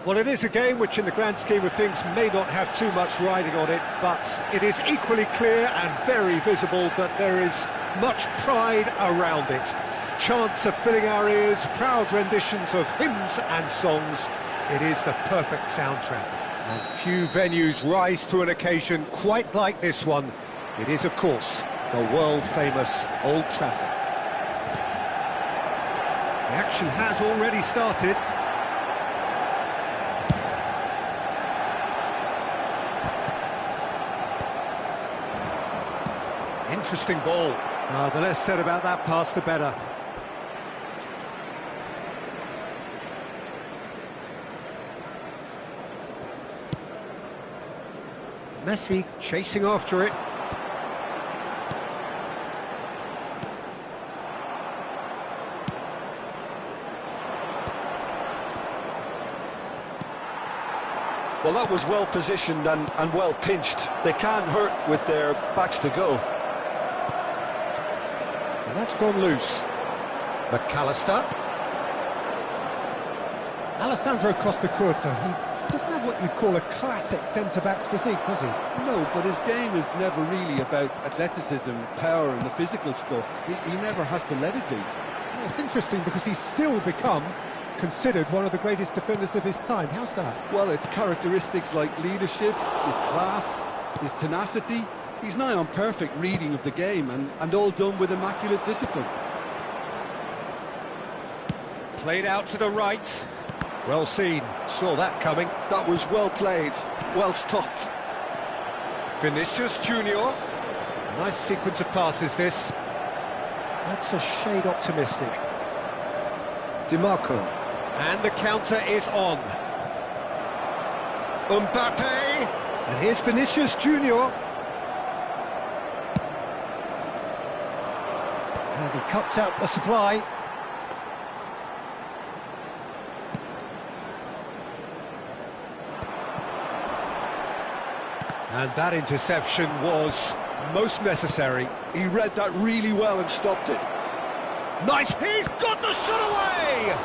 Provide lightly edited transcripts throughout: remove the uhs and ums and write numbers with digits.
Well, it is a game which in the grand scheme of things may not have too much riding on it, but it is equally clear and very visible that there is much pride around it. Chants are filling our ears, proud renditions of hymns and songs. It is the perfect soundtrack. And few venues rise to an occasion quite like this one. It is, of course, the world-famous Old Trafford. The action has already started. Interesting ball. The less said about that pass, the better. Messi chasing after it. Well, that was well positioned and well pinched. They can't hurt with their backs to goal. And that's gone loose. McAllister. Alessandro Costa Curta, he doesn't have what you'd call a classic centre-back's physique, does he? No, but his game is never really about athleticism, power and the physical stuff. He never has to let it be. Well, it's interesting because he's still become considered one of the greatest defenders of his time. How's that? Well, it's characteristics like leadership, his class, his tenacity. He's nigh on perfect reading of the game and all done with immaculate discipline. Played out to the right. Well seen, saw that coming. That was well played, well stopped. Vinicius Junior. Nice sequence of passes, this. That's a shade optimistic. DiMarco. And the counter is on. Mbappe. And here's Vinicius Junior. And he cuts out the supply. And that interception was most necessary. He read that really well and stopped it. Nice, he's got the shot away!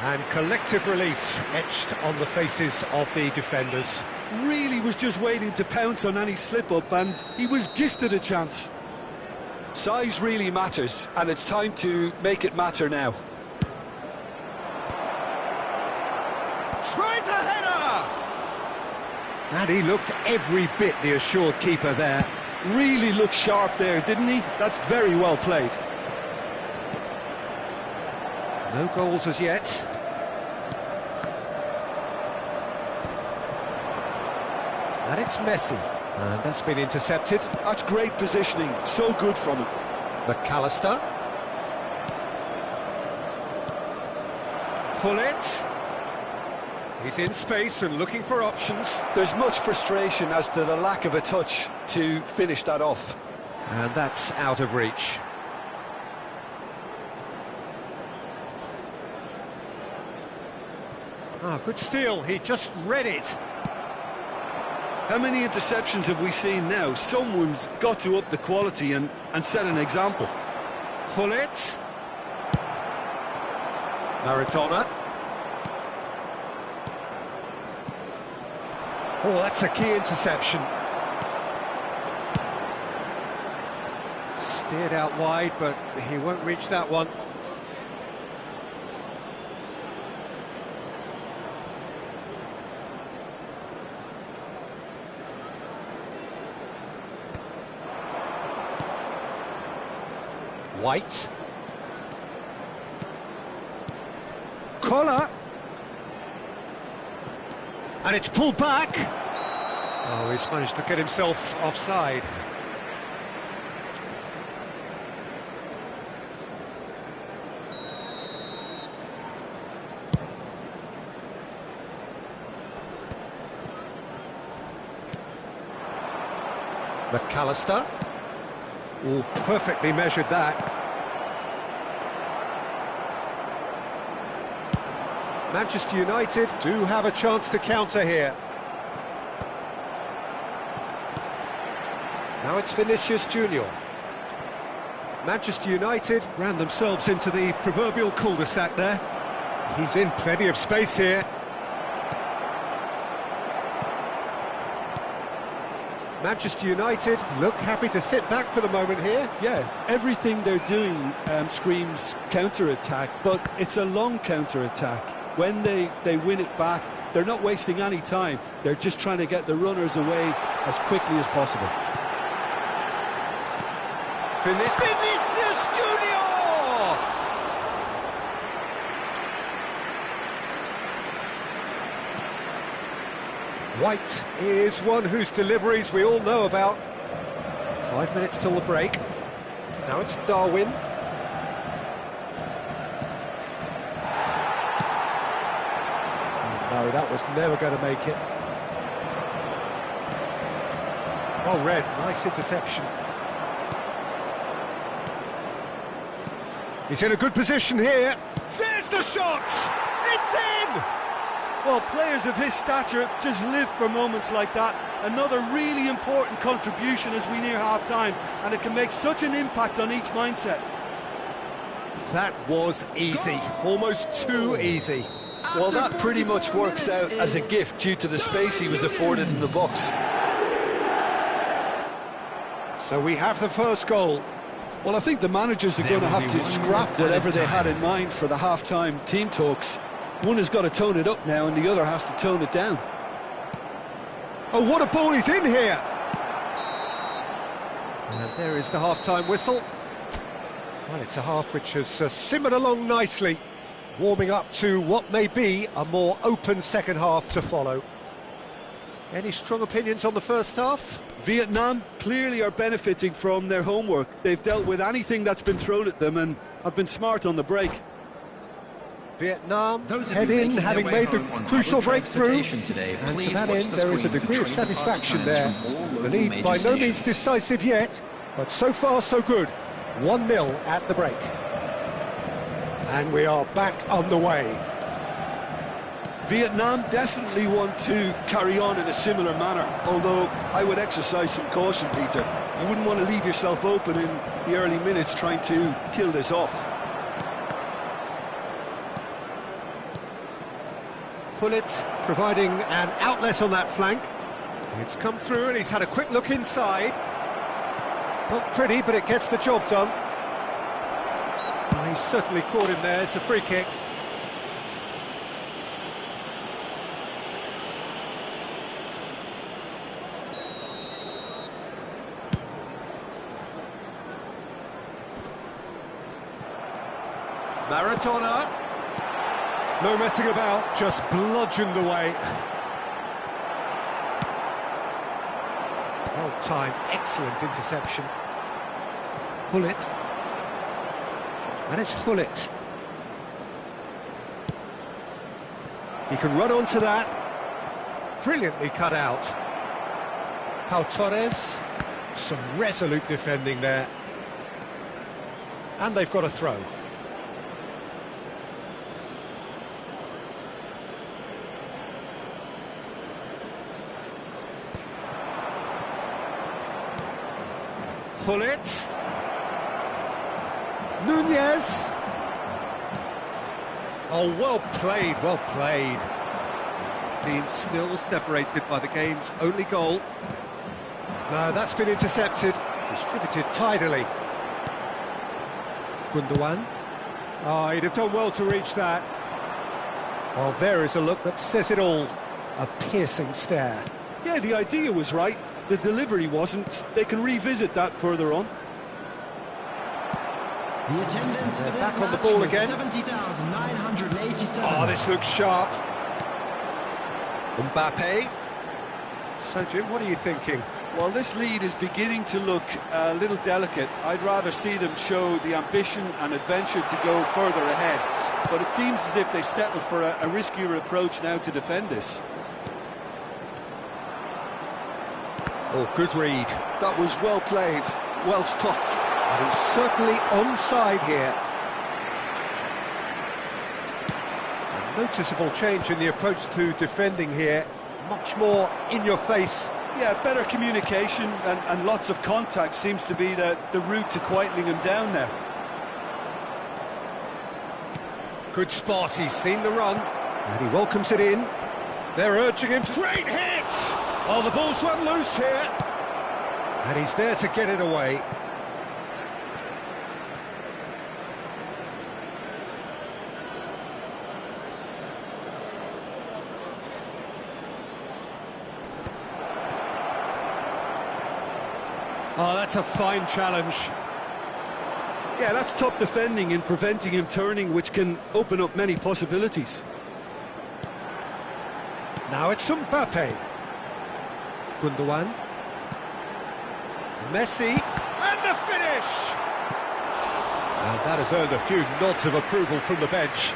And collective relief etched on the faces of the defenders. Really was just waiting to pounce on any slip-up, and he was gifted a chance. Size really matters, and it's time to make it matter now. Tries a header! And he looked every bit the assured keeper there. Really looked sharp there, didn't he? That's very well played. No goals as yet. And it's Messi. And that's been intercepted. That's great positioning, so good from him. McAllister. Pullet. He's in space and looking for options. There's much frustration as to the lack of a touch to finish that off. And that's out of reach. Ah, good steal, he just read it. How many interceptions have we seen now? Someone's got to up the quality and set an example. Pullet. Maradona. Oh, that's a key interception. Steered out wide, but he won't reach that one. White. Collar. And it's pulled back. Oh, he's managed to get himself offside. McAllister. Oh, perfectly measured that. Manchester United do have a chance to counter here. Now it's Vinicius Junior. Manchester United ran themselves into the proverbial cul-de-sac there. He's in plenty of space here. Manchester United look happy to sit back for the moment here. Yeah, everything they're doing screams counter-attack, but it's a long counter-attack. When they win it back, they're not wasting any time. They're just trying to get the runners away as quickly as possible. Vinicius Junior! White is one whose deliveries we all know about. 5 minutes till the break. Now it's Darwin. No, that was never going to make it. Well read, nice interception. He's in a good position here. There's the shot! It's in! Well, players of his stature just live for moments like that. Another really important contribution as we near half-time, and it can make such an impact on each mindset. That was easy, almost too easy. Well, that pretty much works out as a gift due to the space he was afforded in the box. So we have the first goal. Well, I think the managers are going to have to scrap whatever they had in mind for the half-time team talks. One has got to tone it up now, and the other has to tone it down. Oh, what a ball he's in here! And there is the half-time whistle. Well, it's a half which has simmered along nicely, warming up to what may be a more open second half to follow. Any strong opinions on the first half? Vietnam clearly are benefiting from their homework. They've dealt with anything that's been thrown at them and have been smart on the break. Vietnam head in, having made the crucial breakthrough, and to that end there is a degree of satisfaction there. The lead by no means decisive yet, but so far so good. 1-0 at the break. And we are back on the way. Vietnam definitely want to carry on in a similar manner, although I would exercise some caution, Peter. You wouldn't want to leave yourself open in the early minutes trying to kill this off. Gullit providing an outlet on that flank. It's come through and he's had a quick look inside. Not pretty, but it gets the job done. Well, he's certainly caught him there. It's a free kick. Maradona. No messing about, just bludgeoned away. Well timed, excellent interception. Gullit. And it's Gullit. He can run onto that. Brilliantly cut out. Pau Torres. Some resolute defending there. And they've got a throw. Gullit. Nunez. Oh, well played, well played. Team still separated by the game's only goal. No, that's been intercepted. Distributed tidily. Gundogan. Oh, he'd have done well to reach that. Well, there is a look that says it all. A piercing stare. Yeah, the idea was right. The delivery wasn't. They can revisit that further on. The attendance for this back on the match ball was again. 70,987. Oh, this looks sharp. Mbappe. So, Jim, what are you thinking? Well, this lead is beginning to look a little delicate. I'd rather see them show the ambition and adventure to go further ahead. But it seems as if they settle for a riskier approach now to defend this. Oh, good read. That was well played, well stopped. And he's certainly onside here. A noticeable change in the approach to defending here. Much more in your face. Yeah, better communication and lots of contact seems to be the route to quietening him down now. Good spot, he's seen the run. And he welcomes it in. They're urging him to... Great hit! Oh, the ball's run loose here. And he's there to get it away. Oh, that's a fine challenge. Yeah, that's top defending and preventing him turning, which can open up many possibilities. Now it's Mbappe. Gundogan. Messi. And the finish! And that has earned a few nods of approval from the bench.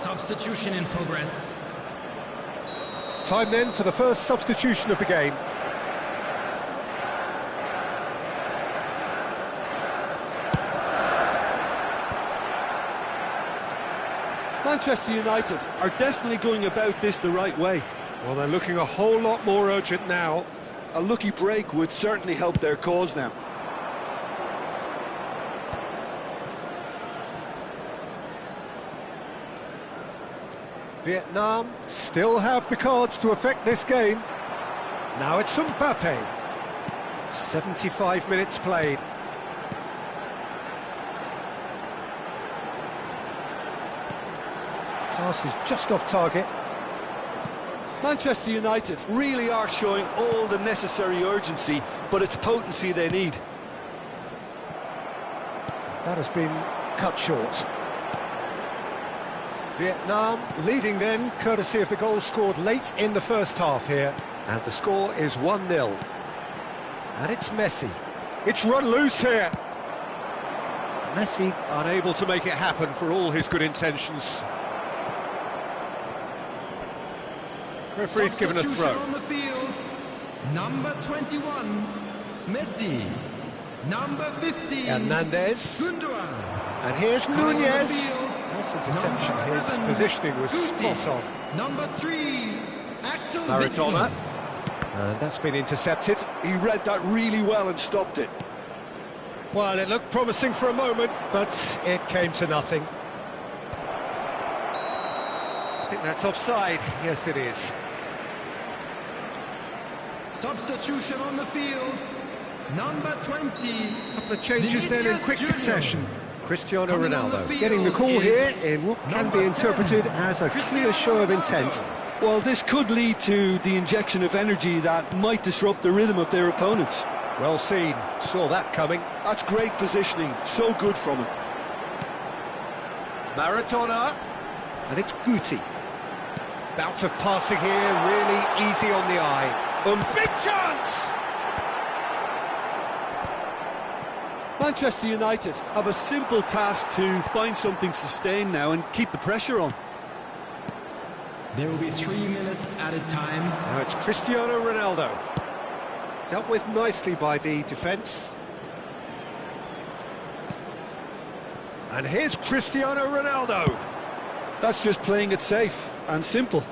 Substitution in progress. Time then for the first substitution of the game. Manchester United are definitely going about this the right way. Well, they're looking a whole lot more urgent now. A lucky break would certainly help their cause now. Vietnam still have the cards to affect this game. Now it's Mbappe. 75 minutes played. Pass is just off target. Manchester United Really are showing all the necessary urgency, but it's potency they need. That has been cut short. Vietnam leading then, courtesy of the goal scored late in the first half here. And the score is 1-0. And it's Messi. It's run loose here. Messi unable to make it happen for all his good intentions. Referee's given a throw. On the field. Number 21, Messi. Number 15, Hernandez. Gundogan. And here's Coming on the Nunez. field, Nice interception. number His 11, positioning was Guti. spot on. Number 3, Axel Maradona. Witsel. And that's been intercepted. He read that really well and stopped it. Well, it looked promising for a moment, but it came to nothing. I think that's offside. Yes, it is. Substitution on the field. Number 20. Couple of changes then in Vinicius quick Junior. succession. Cristiano Coming on Ronaldo the field getting the call is here in what can be number interpreted 10, as a clear Cristiano show of Ronaldo. intent. Well, this could lead to the injection of energy that might disrupt the rhythm of their opponents. Well seen. Saw that coming. That's great positioning, so good from him. Maradona. And it's Guti. Bout of passing here, really easy on the eye. Big chance! Manchester United have a simple task to find something sustained now and keep the pressure on. There will be 3 minutes added time. Now it's Cristiano Ronaldo. Dealt with nicely by the defence. And here's Cristiano Ronaldo. That's just playing it safe and simple.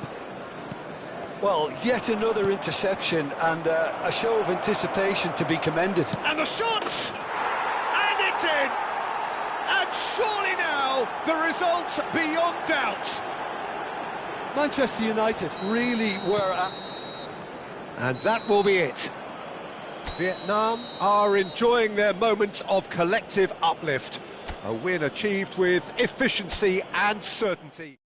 Well, yet another interception and a show of anticipation to be commended. And the shot! And it's in! And surely now, the result's beyond doubt. Manchester United Really were at... And that will be it. Vietnam are enjoying their moment of collective uplift. A win achieved with efficiency and certainty.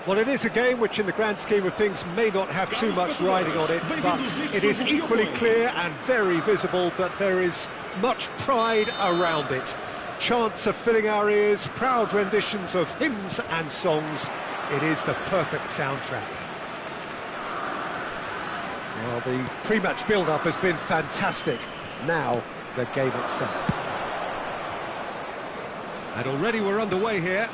Well, it is a game which in the grand scheme of things may not have too much riding on it, but it is equally clear and very visible that there is much pride around it. Chants are filling our ears, proud renditions of hymns and songs. It is the perfect soundtrack. Well, the pre-match build-up has been fantastic. Now, the game itself. And already we're underway here.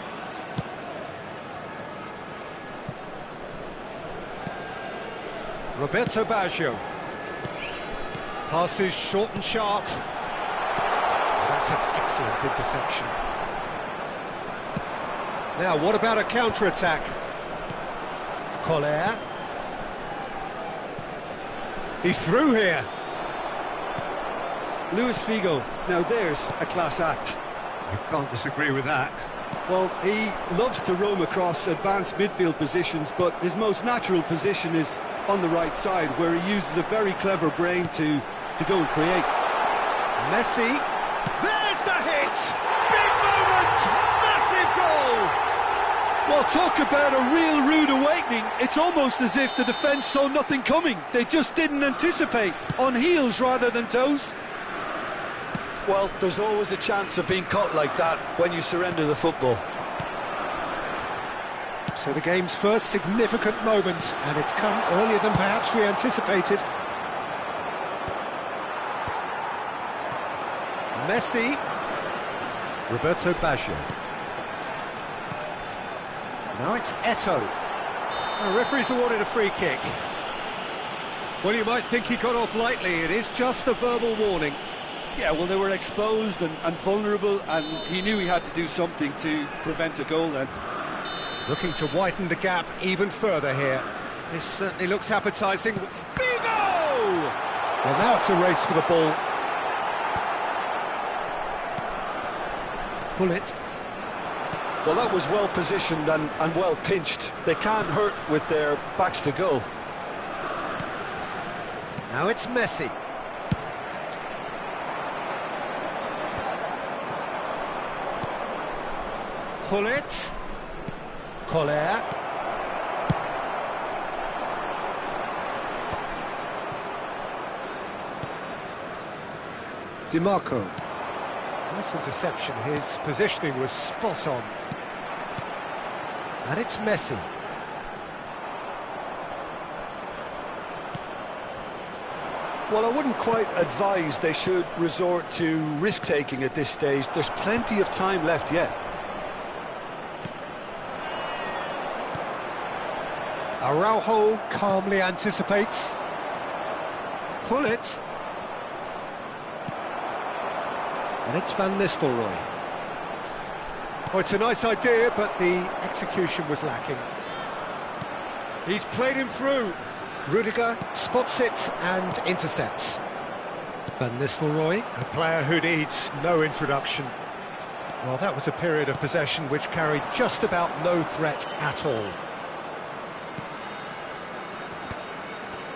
Roberto Baggio. Passes short and sharp. That's an excellent interception. Now, what about a counter-attack? Koller. He's through here. Luis Figo, now there's a class act. You can't disagree with that. Well, he loves to roam across advanced midfield positions, but his most natural position is on the right side, where he uses a very clever brain to go and create. Messi. There's the hit! Big moment! Massive goal! Well, talk about a real rude awakening. It's almost as if the defence saw nothing coming. They just didn't anticipate, on heels rather than toes. Well, there's always a chance of being caught like that when you surrender the football. So the game's first significant moment, and it's come earlier than perhaps we anticipated. Messi. Roberto Baggio. Now it's Eto'o. The referee's awarded a free kick. Well, you might think he got off lightly. It is just a verbal warning. Yeah, well, they were exposed and vulnerable, and he knew he had to do something to prevent a goal then. Looking to widen the gap even further here. This certainly looks appetising. Figo! Well, now it's a race for the ball. Pull it. Well, that was well positioned and well pinched. They can't hurt with their backs to goal. Now it's Messi. Pull it. Koller. Di Marco. Nice interception. His positioning was spot on. And it's Messi. Well, I wouldn't quite advise they should resort to risk-taking at this stage. There's plenty of time left yet. Araujo calmly anticipates. Pull it. And it's Van Nistelrooy. Oh, it's a nice idea, but the execution was lacking. He's played him through. Rudiger spots it and intercepts. Van Nistelrooy, a player who needs no introduction. Well, that was a period of possession which carried just about no threat at all.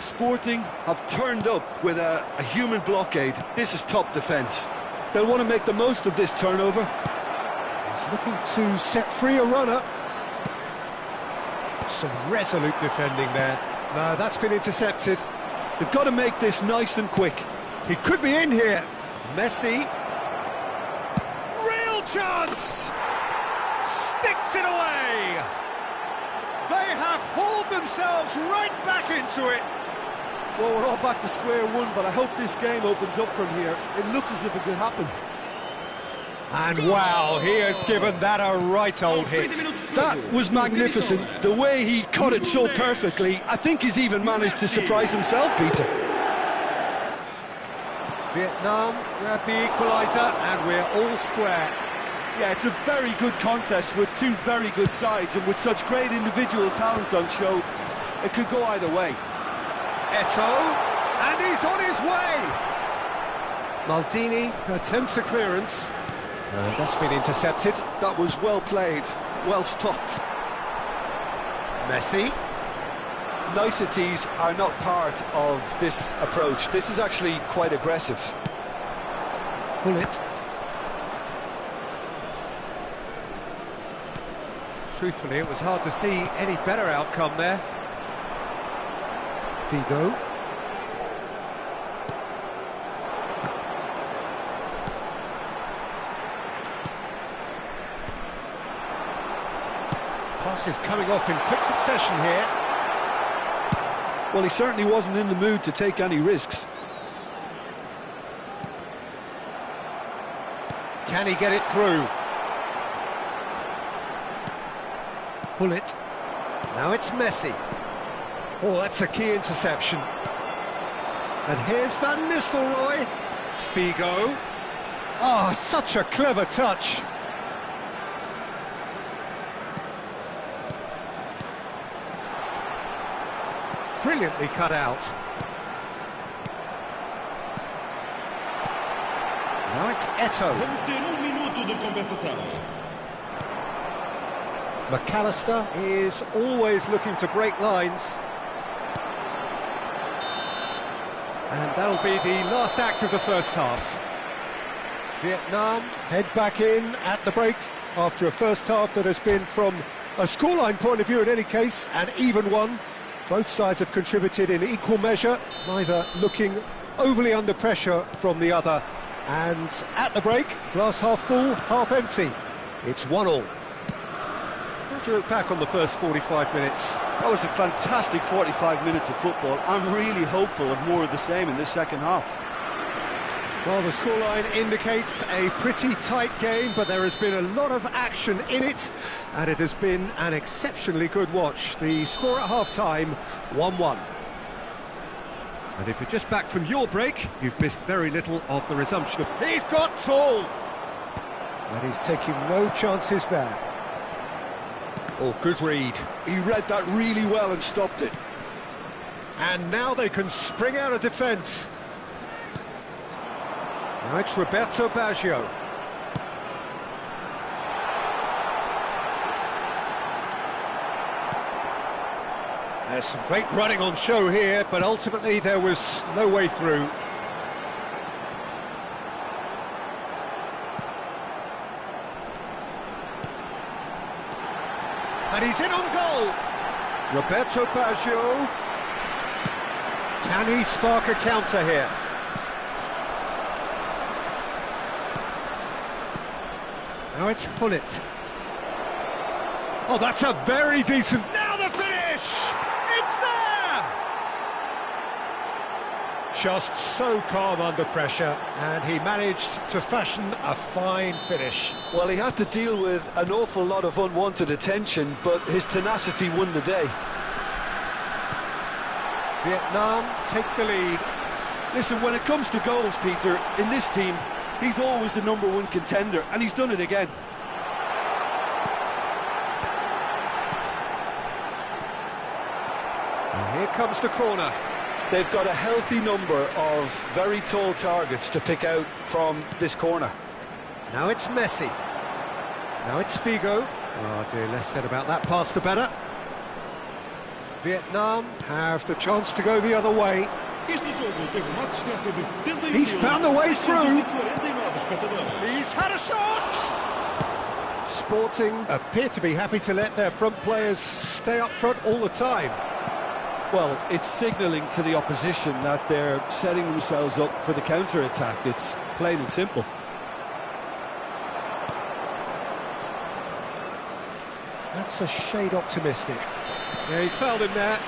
Sporting have turned up with a human blockade. This is top defence. They'll want to make the most of this turnover. He's looking to set free a runner. Some resolute defending there. No, that's been intercepted. They've got to make this nice and quick. He could be in here. Messi. Real chance! Sticks it away! They have hauled themselves right back into it. Well, we're all back to square one, but I hope this game opens up from here. It looks as if it could happen. And wow, he has given that a right old hit. That was magnificent. The way he caught it so perfectly, I think he's even managed to surprise himself, Peter. Vietnam grab the equaliser, and we're all square. Yeah, it's a very good contest with two very good sides, and with such great individual talent on show, it could go either way. Eto'o, and he's on his way. Maldini attempts a clearance. That's been intercepted. That was well played, well stopped. Messi. Niceties are not part of this approach. This is actually quite aggressive. Pull it. truthfully, it was hard to see any better outcome there. Figo. Passes coming off in quick succession here. Well, he certainly wasn't in the mood to take any risks. Can he get it through? Pull it. Now it's Messi. Oh, that's a key interception. And here's Van Nistelrooy. Figo. Oh, such a clever touch. Brilliantly cut out. Now it's Eto'o. Vamos ter minuto de compensação. McAllister is always looking to break lines. And that'll be the last act of the first half. Vietnam head back in at the break after a first half that has been, from a scoreline point of view in any case, an even one. Both sides have contributed in equal measure, neither looking overly under pressure from the other. And at the break, glass half full, half empty. It's 1-1. How do you look back on the first 45 minutes? That was a fantastic 45 minutes of football. I'm really hopeful of more of the same in this second half. Well, the scoreline indicates a pretty tight game, but there has been a lot of action in it, and it has been an exceptionally good watch. The score at half-time, 1-1. And if you're just back from your break, you've missed very little of the resumption. He's got tall! And he's taking no chances there. Oh, good read. He read that really well and stopped it. And now they can spring out of defence. Now it's Roberto Baggio. There's some great running on show here, but ultimately there was no way through. And he's in on goal. Roberto Baggio. Can he spark a counter here? Now it's Hullet. Oh, that's a very decent... Now the finish! It's there! Just so calm under pressure, and he managed to fashion a fine finish. Well, he had to deal with an awful lot of unwanted attention, but his tenacity won the day. Vietnam take the lead. Listen, when it comes to goals, Peter, in this team, he's always the #1 contender, and he's done it again. And here comes the corner. They've got a healthy number of very tall targets to pick out from this corner. Now it's Messi. Now it's Figo. Oh dear, less said about that pass the better. Vietnam have the chance to go the other way. He's found a way through. He's had a shot! Sporting appear to be happy to let their front players stay up front all the time. Well, it's signalling to the opposition that they're setting themselves up for the counter-attack. It's plain and simple. That's a shade optimistic. Yeah, he's fouled him there.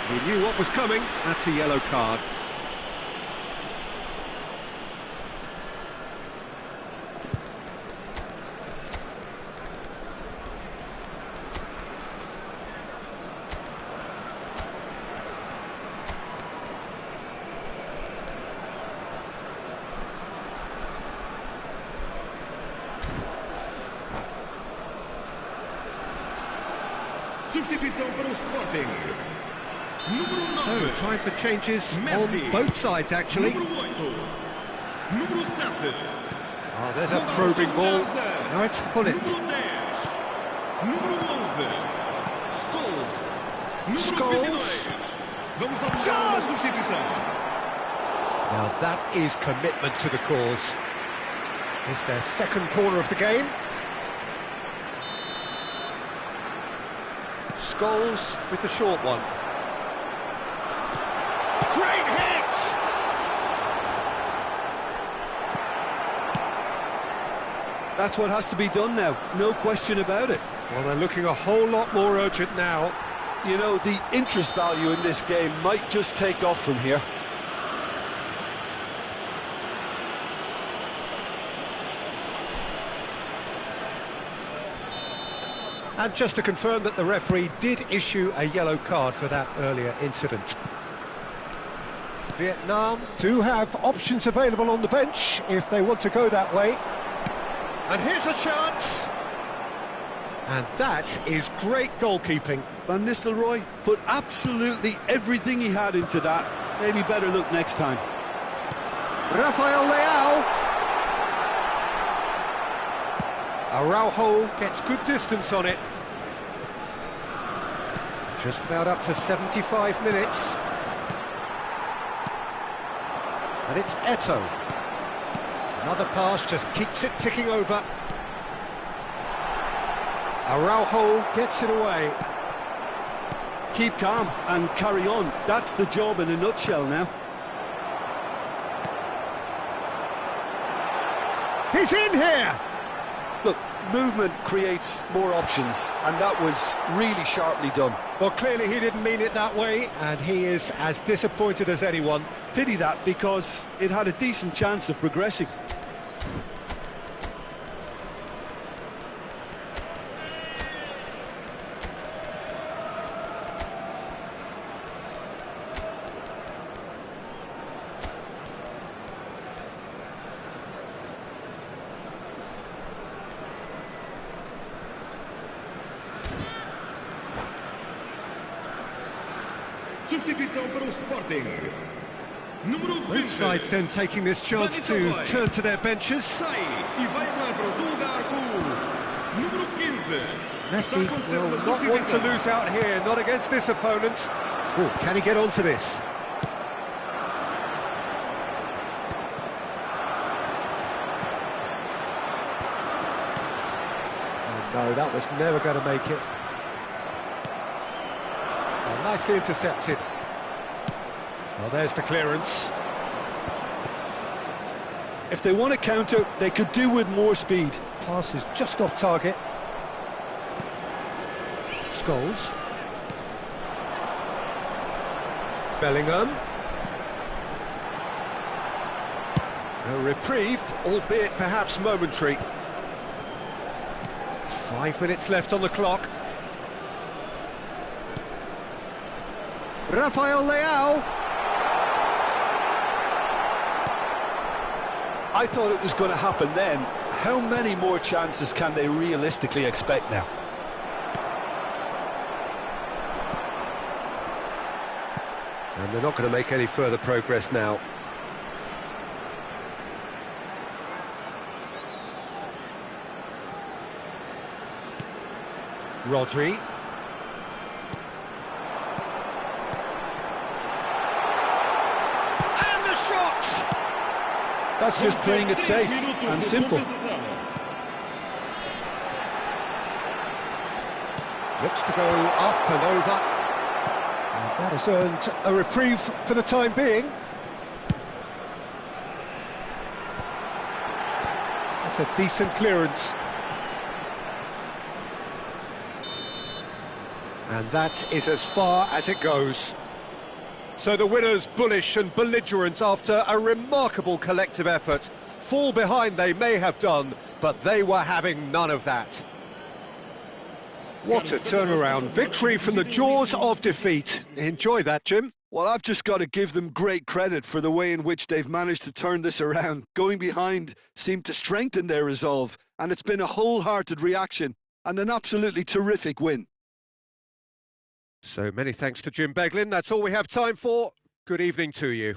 He knew what was coming. That's a yellow card. Substituição para o Sporting. So, time for changes on both sides, actually. Número 7. Oh, there's a probing ball. Now it's Hullet. Número 11. Scholes. Vamos dar uma substituição. Now that is commitment to the cause. Is their second corner of the game. Scholes with the short one. Great hit! That's what has to be done now, no question about it. Well, they're looking a whole lot more urgent now. You know, the interest value in this game might just take off from here. And just to confirm that the referee did issue a yellow card for that earlier incident. Vietnam do have options available on the bench if they want to go that way. And here's a chance! And that is great goalkeeping. Van Nistelrooy put absolutely everything he had into that. Maybe better look next time. Rafael Leao. Araujo gets good distance on it. Just about up to 75 minutes. And it's Eto'o. Another pass just keeps it ticking over. Araujo gets it away. Keep calm and carry on. That's the job in a nutshell now. He's in here! Look, movement creates more options, and that was really sharply done. Well, clearly he didn't mean it that way, and he is as disappointed as anyone. Pity that, because it had a decent chance of progressing. Substituição para o Sporting. Número 20. Both sides then taking this chance to turn to their benches. Sai e vai entrar para o seu lugar com o número 15. Messi will not want to lose out here, not against this opponent. Oh, can he get onto this? Oh, no, that was never going to make it. Oh, nicely intercepted. Well, there's the clearance. If they want to counter, they could do with more speed. Pass is just off target. Scholes. Bellingham. A reprieve, albeit perhaps momentary. 5 minutes left on the clock. Rafael Leao. I thought it was going to happen then. How many more chances can they realistically expect now? And they're not going to make any further progress now. Rodri. And the shot! That's just playing it safe and simple. Looks to go up and over. And that has earned a reprieve for the time being. That's a decent clearance. And that is as far as it goes. So the winners bullish and belligerent after a remarkable collective effort. Fall behind they may have done, but they were having none of that. What a turnaround. Victory from the jaws of defeat. Enjoy that, Jim. Well, I've just got to give them great credit for the way in which they've managed to turn this around. Going behind seemed to strengthen their resolve, and it's been a wholehearted reaction and an absolutely terrific win. So many thanks to Jim Beglin. That's all we have time for. Good evening to you.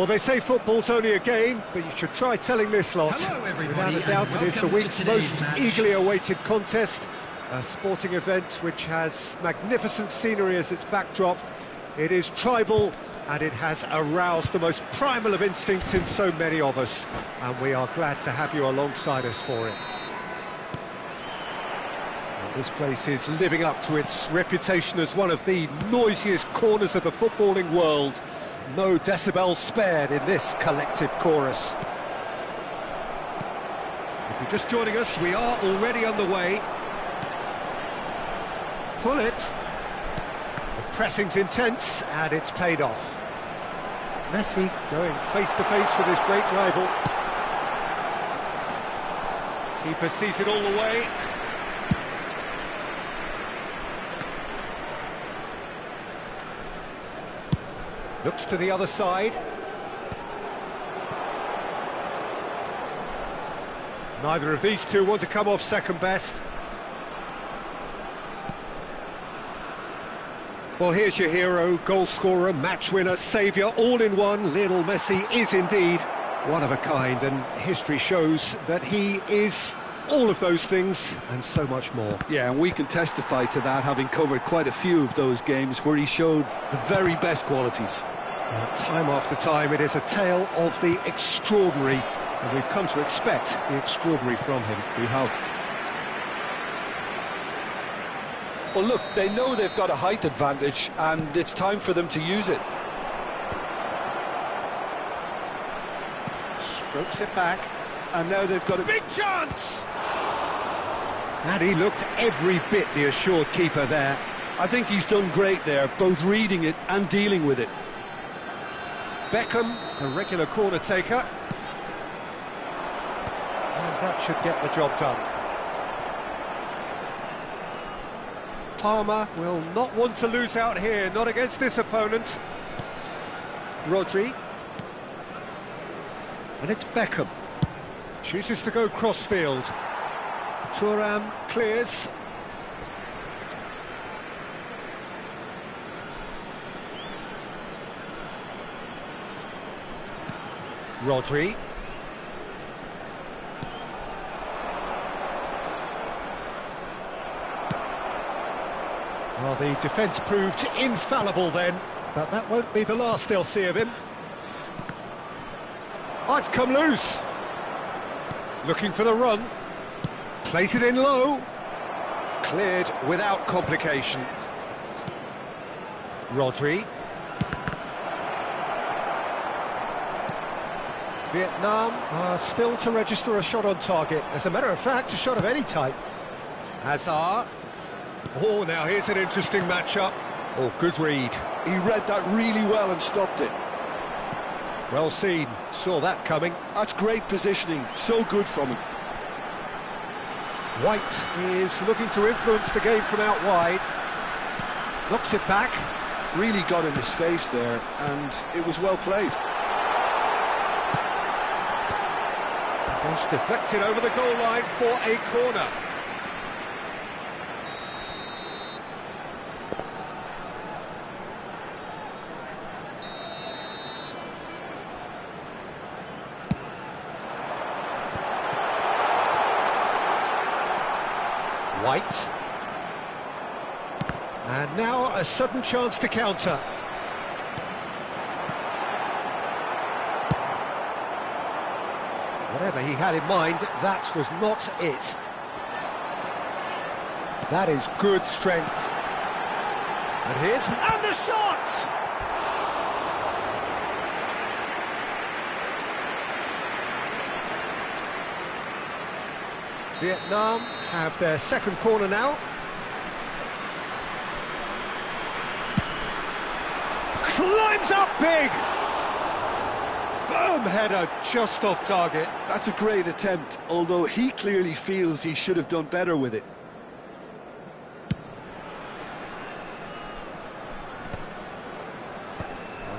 Well, they say football's only a game, but you should try telling this lot. Hello, everybody, Without a doubt, and it is the welcome to week's today's most match. eagerly awaited contest. A sporting event which has magnificent scenery as its backdrop. It is tribal, and it has aroused the most primal of instincts in so many of us. And we are glad to have you alongside us for it. And this place is living up to its reputation as one of the noisiest corners of the footballing world. No decibels spared in this collective chorus. If you're just joining us, we are already underway. Pull it. The pressing's intense, and it's paid off. Messi going face-to-face with his great rival. Keeper sees it all the way. Looks to the other side. Neither of these two want to come off second best. Well, here's your hero, goal scorer, match winner, saviour, all in one. Lionel Messi is indeed one of a kind, and history shows that he is all of those things and so much more. Yeah, and we can testify to that, having covered quite a few of those games where he showed the very best qualities. Time after time, it is a tale of the extraordinary, and we've come to expect the extraordinary from him. We have. Well, look, they know they've got a height advantage, and it's time for them to use it. Strokes it back. And now they've got a Big chance! And he looked every bit the assured keeper there. I think he's done great there, both reading it and dealing with it. Beckham, the regular corner taker. And that should get the job done. Palmer will not want to lose out here, not against this opponent. Rodri. And it's Beckham. Chooses to go crossfield. Thuram clears. Rodri. Well, the defence proved infallible then, but that won't be the last they'll see of him. Oh, it's come loose. Looking for the run. Plays it in low. Cleared without complication. Rodri. Vietnam are still to register a shot on target. As a matter of fact, a shot of any type. Hazard. Oh, now here's an interesting matchup. Oh, good read. He read that really well and stopped it. Well seen. Saw that coming. That's great positioning. So good from him. White is looking to influence the game from out wide. Knocks it back. Really got in his face there, and it was well played. Cross deflected over the goal line for a corner. White. And now a sudden chance to counter. Whatever he had in mind, that was not it. That is good strength. And the shot! Vietnam have their second corner now. Climbs up big! Firm header just off target. That's a great attempt, although he clearly feels he should have done better with it.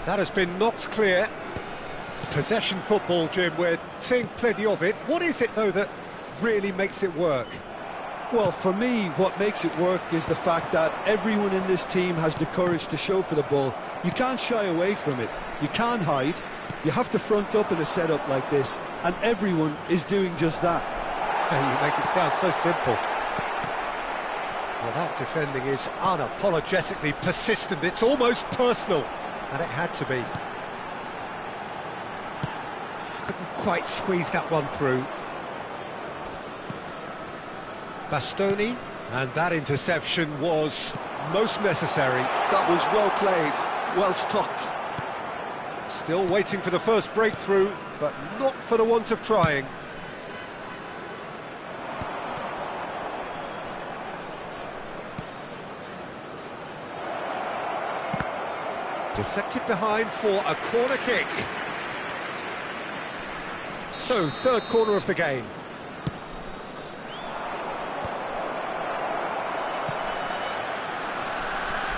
That has been knocked clear. Possession football, Jim, we're seeing plenty of it. What is it, though, that really makes it work? Well, for me, what makes it work is the fact that everyone in this team has the courage to show for the ball. You can't shy away from it. You can't hide. You have to front up in a setup like this, and everyone is doing just that. You make it sound so simple. Well, that defending is unapologetically persistent. It's almost personal, and it had to be. Couldn't quite squeeze that one through. Bastoni, and that interception was most necessary. That was well played, well stopped. Still waiting for the first breakthrough, but not for the want of trying. Deflected behind for a corner kick. So, third corner of the game.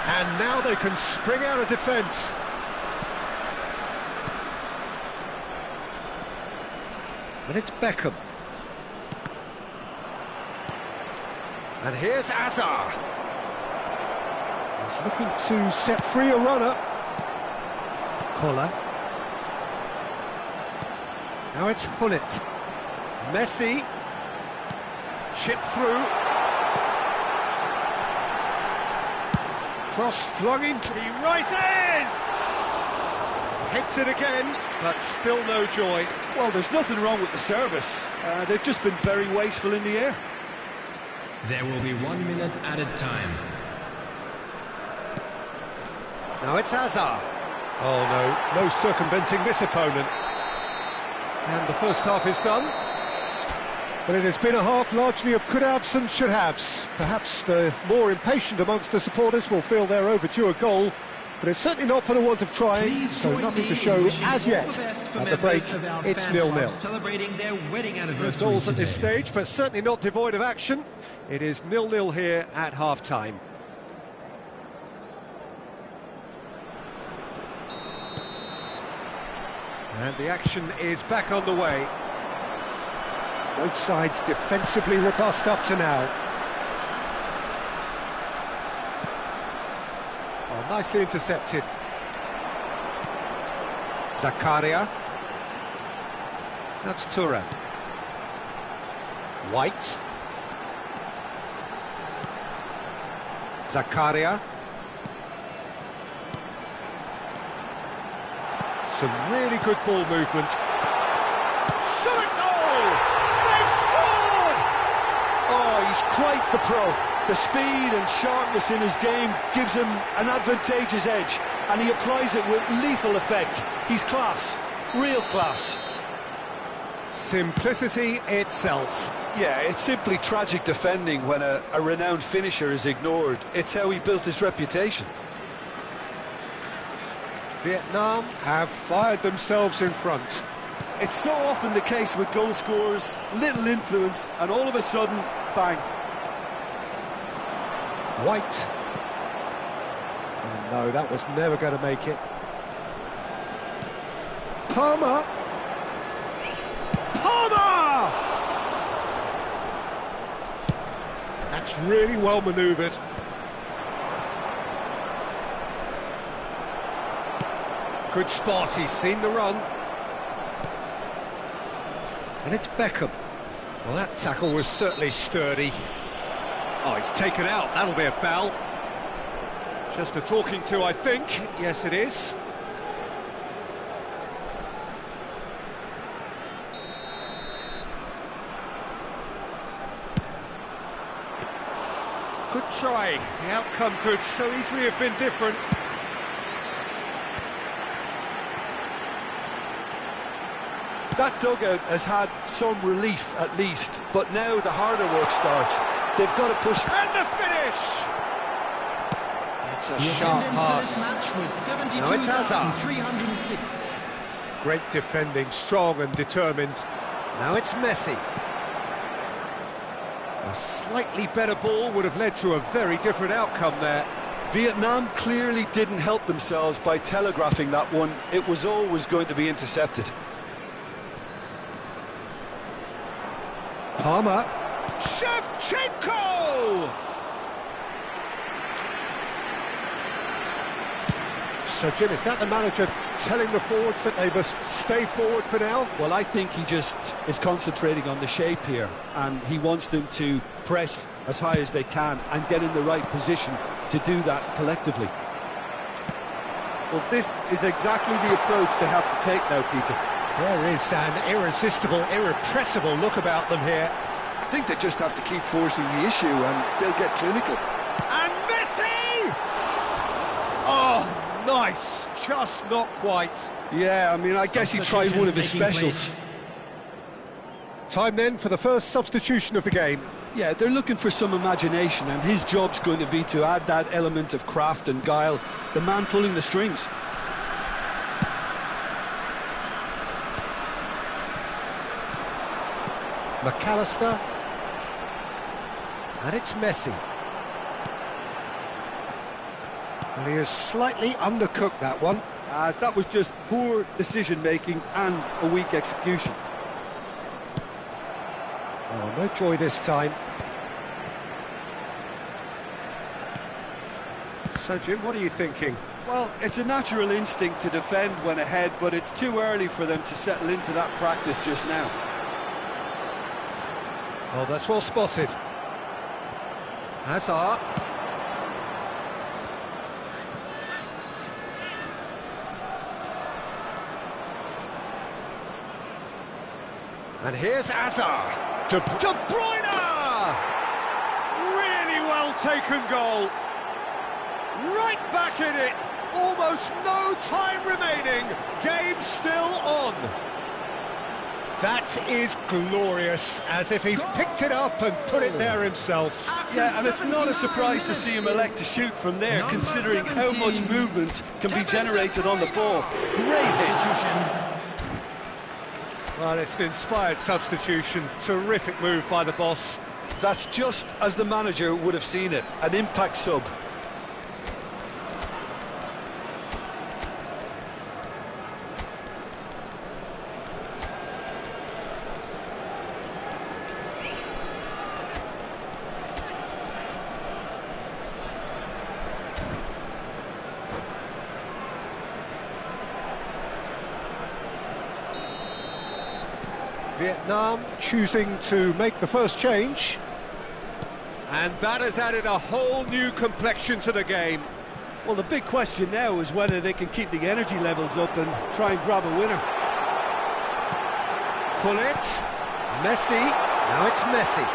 And now they can spring out of defence. And it's Beckham. And here's Azar. He's looking to set free a runner. Koller. Now it's Hullet. Messi. Chip through. Cross flung into, he rises! Hits it again, but still no joy. Well, there's nothing wrong with the service. They've just been very wasteful in the air. There will be 1 minute added time. Now it's Hazard. Oh no, no circumventing this opponent. And the first half is done. But it has been a half largely of could-haves and should-haves. Perhaps the more impatient amongst the supporters will feel they're overdue a goal, but it's certainly not for the want of trying, so nothing to show as yet. At the break, it's 0-0. Celebrating their wedding anniversary. No goals at this stage, but certainly not devoid of action. It is 0-0 here at half-time. And the action is back on the way. Both sides defensively robust up to now. Oh, nicely intercepted. Zakaria. That's Thuram. White. Zakaria. Some really good ball movement. Shot a goal! They've scored! Oh, he's quite the pro. The speed and sharpness in his game gives him an advantageous edge, and he applies it with lethal effect. He's class, real class. Simplicity itself. Yeah, it's simply tragic defending when a renowned finisher is ignored. It's how he built his reputation. Vietnam have fired themselves in front. It's so often the case with goal scorers, little influence, and all of a sudden, bang. White. Oh no, that was never going to make it. Palmer. Palmer! That's really well manoeuvred. Good spot, he's seen the run. And it's Beckham. Well, that tackle was certainly sturdy. Oh, it's taken out, that'll be a foul. Just a talking to, I think. Yes, it is. Good try. The outcome could so easily have been different. That dugout has had some relief at least, but now the harder work starts. They've got to push. And the finish! It's a sharp pass. Now it's Hazard. 306. Great defending, strong and determined. Now it's Messi. A slightly better ball would have led to a very different outcome there. Vietnam clearly didn't help themselves by telegraphing that one. It was always going to be intercepted. Palmer. Shevchenko! So, Jim, is that the manager telling the forwards that they must stay forward for now? Well, I think he just is concentrating on the shape here, and he wants them to press as high as they can and get in the right position to do that collectively. Well, this is exactly the approach they have to take now, Peter. There is an irresistible, irrepressible look about them here. I think they just have to keep forcing the issue and they'll get clinical. And Messi! Oh, nice. Just not quite. Yeah, I mean, I guess he tried one of his specials. Time then for the first substitution of the game. Yeah, they're looking for some imagination, and his job's going to be to add that element of craft and guile, the man pulling the strings. McAllister. And it's Messi. And he has slightly undercooked that one. That was just poor decision-making and a weak execution. Oh, no joy this time. So, Jim, what are you thinking? Well, it's a natural instinct to defend when ahead, but it's too early for them to settle into that practice just now. Oh, that's well spotted. Hazard. And here's Hazard. De Bruyne! Really well taken goal. Right back in it. Almost no time remaining. Game still on. That is glorious, as if he picked it up and put it there himself. Yeah, and it's not a surprise to see him elect to shoot from there, considering how much movement can be generated on the ball. Great hit. Well, it's an inspired substitution. Terrific move by the boss. That's just as the manager would have seen it, an impact sub. Vietnam choosing to make the first change. And that has added a whole new complexion to the game. Well, the big question now is whether they can keep the energy levels up and try and grab a winner. Pull it. Messi. Now it's Messi.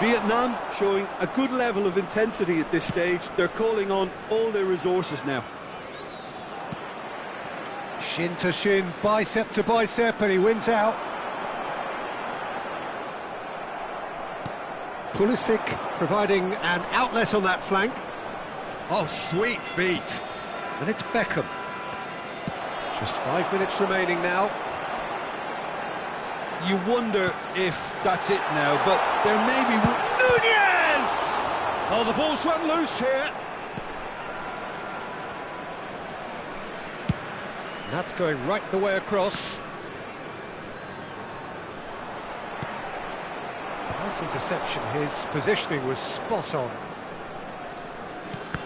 Vietnam showing a good level of intensity at this stage. They're calling on all their resources now. Shin to shin, bicep to bicep, and he wins out. Pulisic providing an outlet on that flank. Oh, sweet feet. And it's Beckham. Just 5 minutes remaining now. You wonder if that's it now, but there may be... Nunez! Oh, the ball's run loose here. And that's going right the way across. Nice interception. His positioning was spot on.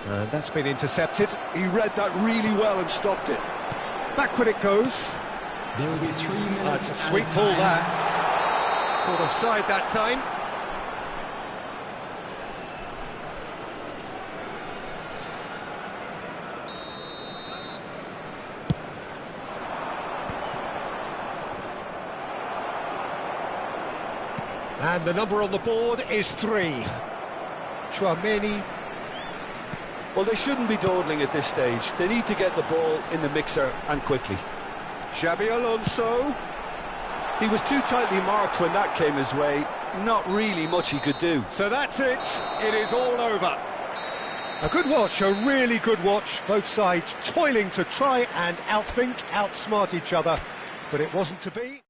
And that's been intercepted. He read that really well and stopped it. Backward it goes. There will be 3 minutes. That's a sweet ball, that. Caught offside that time. And the number on the board is 3. Tchouaméni. Well, they shouldn't be dawdling at this stage. They need to get the ball in the mixer and quickly. Xabi Alonso. He was too tightly marked when that came his way. Not really much he could do. So that's it. It is all over. A good watch, a really good watch. Both sides toiling to try and outthink, outsmart each other. But it wasn't to be.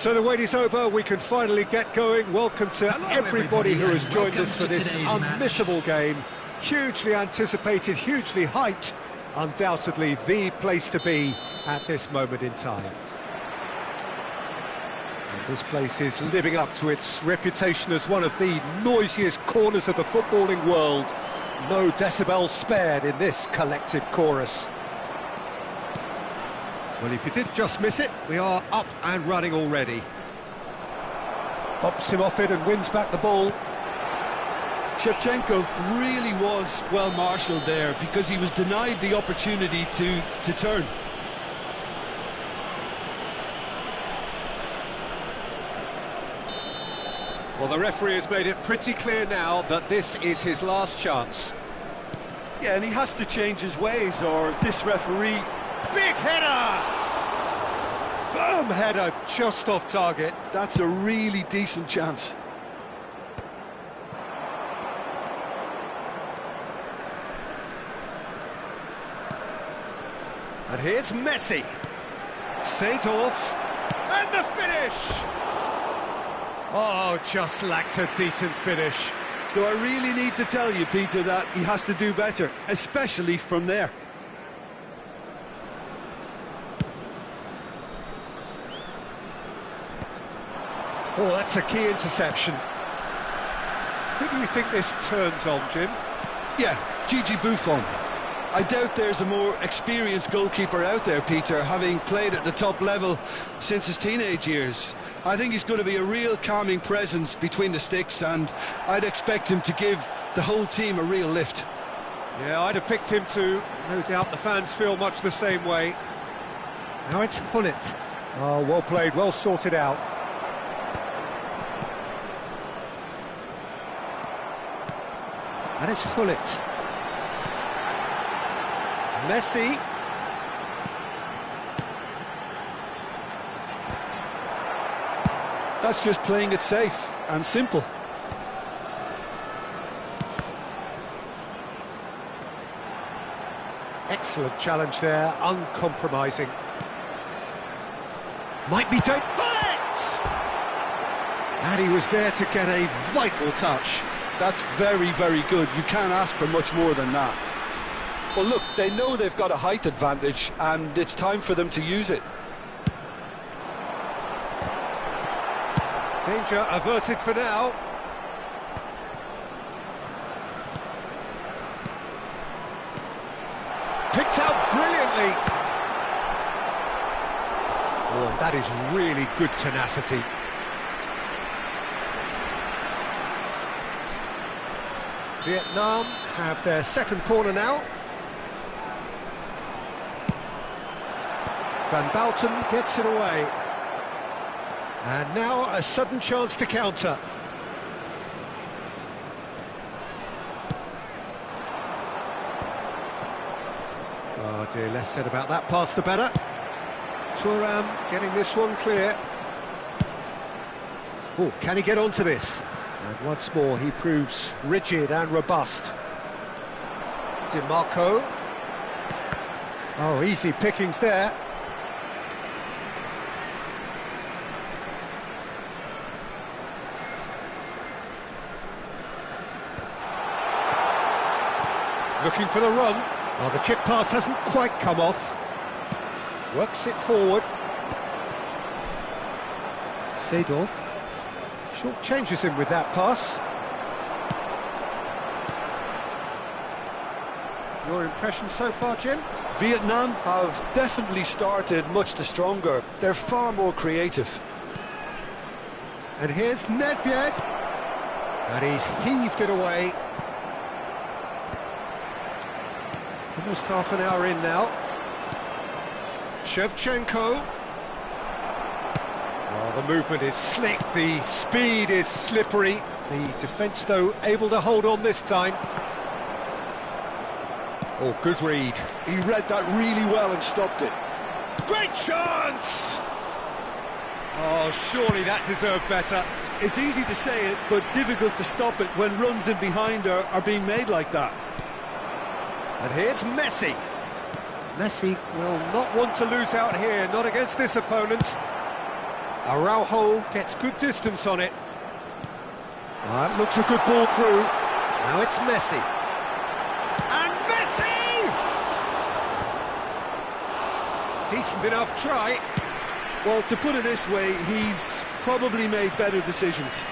So the wait is over, we can finally get going. Welcome to everybody who has joined us for this unmissable game. Hugely anticipated, hugely hyped. Undoubtedly the place to be at this moment in time. And this place is living up to its reputation as one of the noisiest corners of the footballing world. No decibels spared in this collective chorus. Well, if you did just miss it, we are up and running already. Bumps him off it and wins back the ball. Shevchenko really was well marshalled there because he was denied the opportunity to turn. Well, the referee has made it pretty clear now that this is his last chance. Yeah, and he has to change his ways, or this referee... Big header! Firm header, just off target. That's a really decent chance. And here's Messi. Seedorf. And the finish! Oh, just lacked a decent finish. Do I really need to tell you, Peter, that he has to do better, especially from there? Oh, that's a key interception. Who do you think this turns on, Jim? Yeah, Gigi Buffon. I doubt there's a more experienced goalkeeper out there, Peter, having played at the top level since his teenage years. I think he's going to be a real calming presence between the sticks, and I'd expect him to give the whole team a real lift. Yeah, I'd have picked him too. No doubt the fans feel much the same way. Now it's Hullet. Oh, well played, well sorted out. And it's Hullet. Messi. That's just playing it safe and simple. Excellent challenge there, uncompromising. Might be take Hullet! And he was there to get a vital touch. That's very, very good. You can't ask for much more than that. Well, look, they know they've got a height advantage, and it's time for them to use it. Danger averted for now. Picked out brilliantly. Oh, and that is really good tenacity. Vietnam have their second corner now. Van Bouten gets it away. And now a sudden chance to counter. Oh dear, less said about that pass the better. Thuram getting this one clear. Oh, can he get onto this? And once more he proves rigid and robust. DiMarco. Oh, easy pickings there. Looking for the run. Oh, the chip pass hasn't quite come off. Works it forward. Seedorf. Short changes him with that pass. Your impression so far, Jim? Vietnam have definitely started much the stronger. They're far more creative. And here's Nedved. And he's heaved it away. Almost half an hour in now. Shevchenko. Oh, the movement is slick, the speed is slippery. The defence, though, able to hold on this time. Oh, good read. He read that really well and stopped it. Great chance! Oh, surely that deserved better. It's easy to say it, but difficult to stop it when runs in behind are being made like that. And here's Messi. Messi will not want to lose out here, not against this opponent. Araujo gets good distance on it. That looks a good ball through. Now it's Messi. And Messi! Decent enough try. Well, to put it this way, he's probably made better decisions.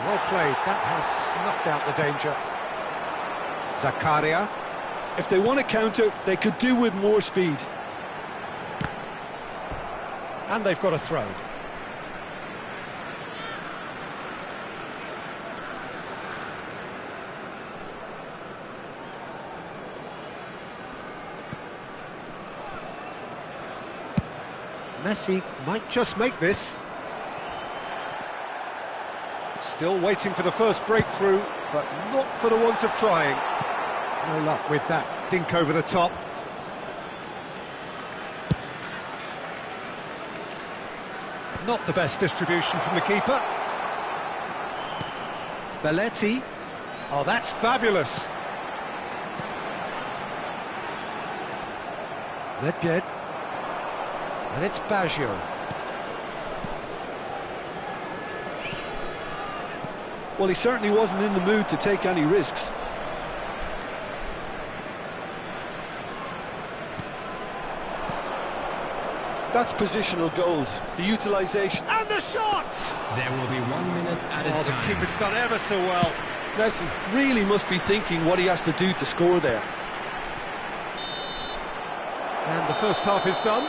Well played, that has snuffed out the danger. Zakaria. If they want to counter, they could do with more speed. And they've got a throw. Messi might just make this. Still waiting for the first breakthrough, but not for the want of trying. No luck with that dink over the top. Not the best distribution from the keeper. Belletti. Oh, that's fabulous. Nedved. And it's Baggio. Well, he certainly wasn't in the mood to take any risks. That's positional goals. The utilisation. And the shot! There will be 1 minute added Oh, the time. keeper's done ever so well. Messi really must be thinking what he has to do to score there. And the first half is done.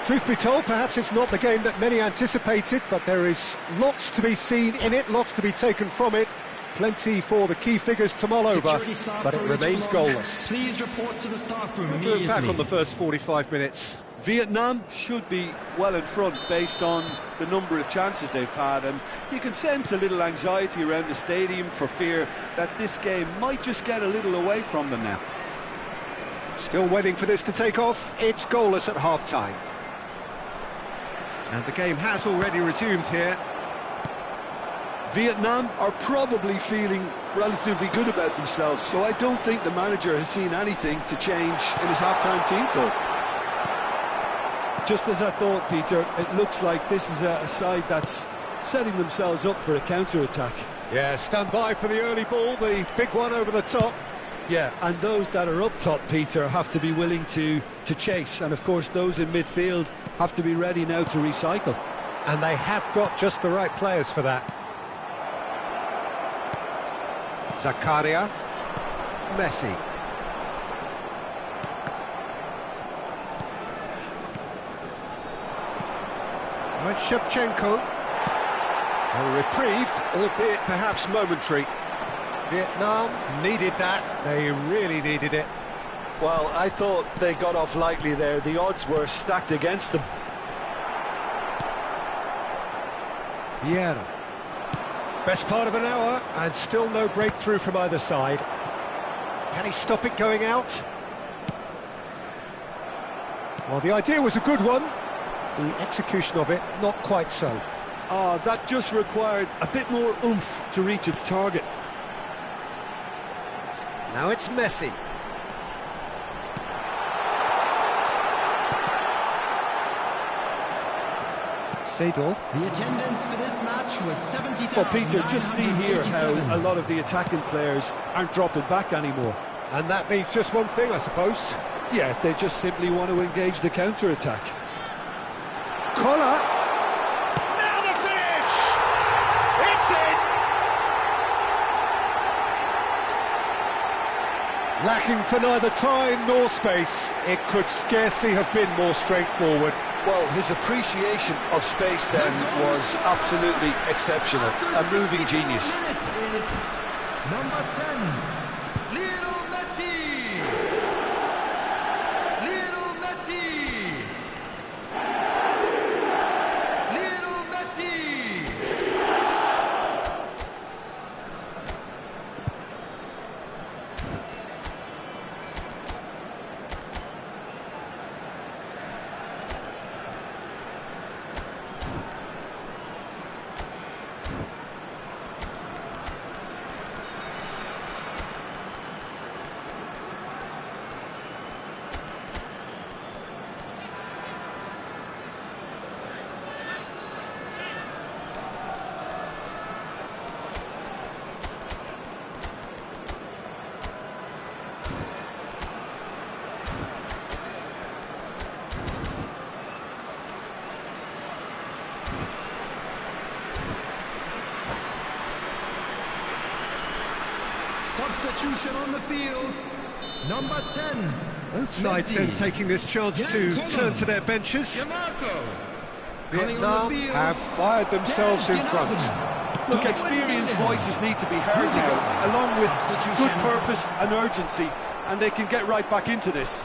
Truth be told, perhaps it's not the game that many anticipated, but there is lots to be seen in it, lots to be taken from it. Plenty for the key figures to mull over, but it remains goalless. Please report to the staff room To look back on the first 45 minutes. Vietnam should be well in front based on the number of chances they've had, and you can sense a little anxiety around the stadium for fear that this game might just get a little away from them now. Still waiting for this to take off. It's goalless at half-time. And the game has already resumed here. Vietnam are probably feeling relatively good about themselves, so I don't think the manager has seen anything to change in his half-time team talk. Just as I thought, Peter, it looks like this is a side that's setting themselves up for a counter-attack. Yeah, stand by for the early ball, the big one over the top. Yeah, and those that are up top, Peter, have to be willing to chase, and of course those in midfield have to be ready now to recycle. And they have got just the right players for that. Zakaria. Messi. And Shevchenko. A reprieve, albeit perhaps momentary. Vietnam needed that. They really needed it. Well, I thought they got off lightly there. The odds were stacked against them. Vieira. Best part of an hour, and still no breakthrough from either side. Can he stop it going out? Well, the idea was a good one. The execution of it, not quite so. That just required a bit more oomph to reach its target. Now it's Messi. Seedorf. The attendance for this match was 70,000. Well, Peter, just see here how a lot of the attacking players aren't dropping back anymore. And that means just one thing, I suppose. Yeah, they just simply want to engage the counter-attack. Collar. Now the finish! It's in! Lacking for neither time nor space, it could scarcely have been more straightforward. Well, his appreciation of space then was absolutely exceptional. A moving genius. Number 10, Lionel Messi. Lionel Messi. Lionel Messi. Substitution on the field. Number 10. Both sides Messi. then taking this chance to turn to their benches. Gianmarco. Vietnam have fired themselves in front. Look, experienced voices need to be heard now, along with good purpose and urgency, and they can get right back into this.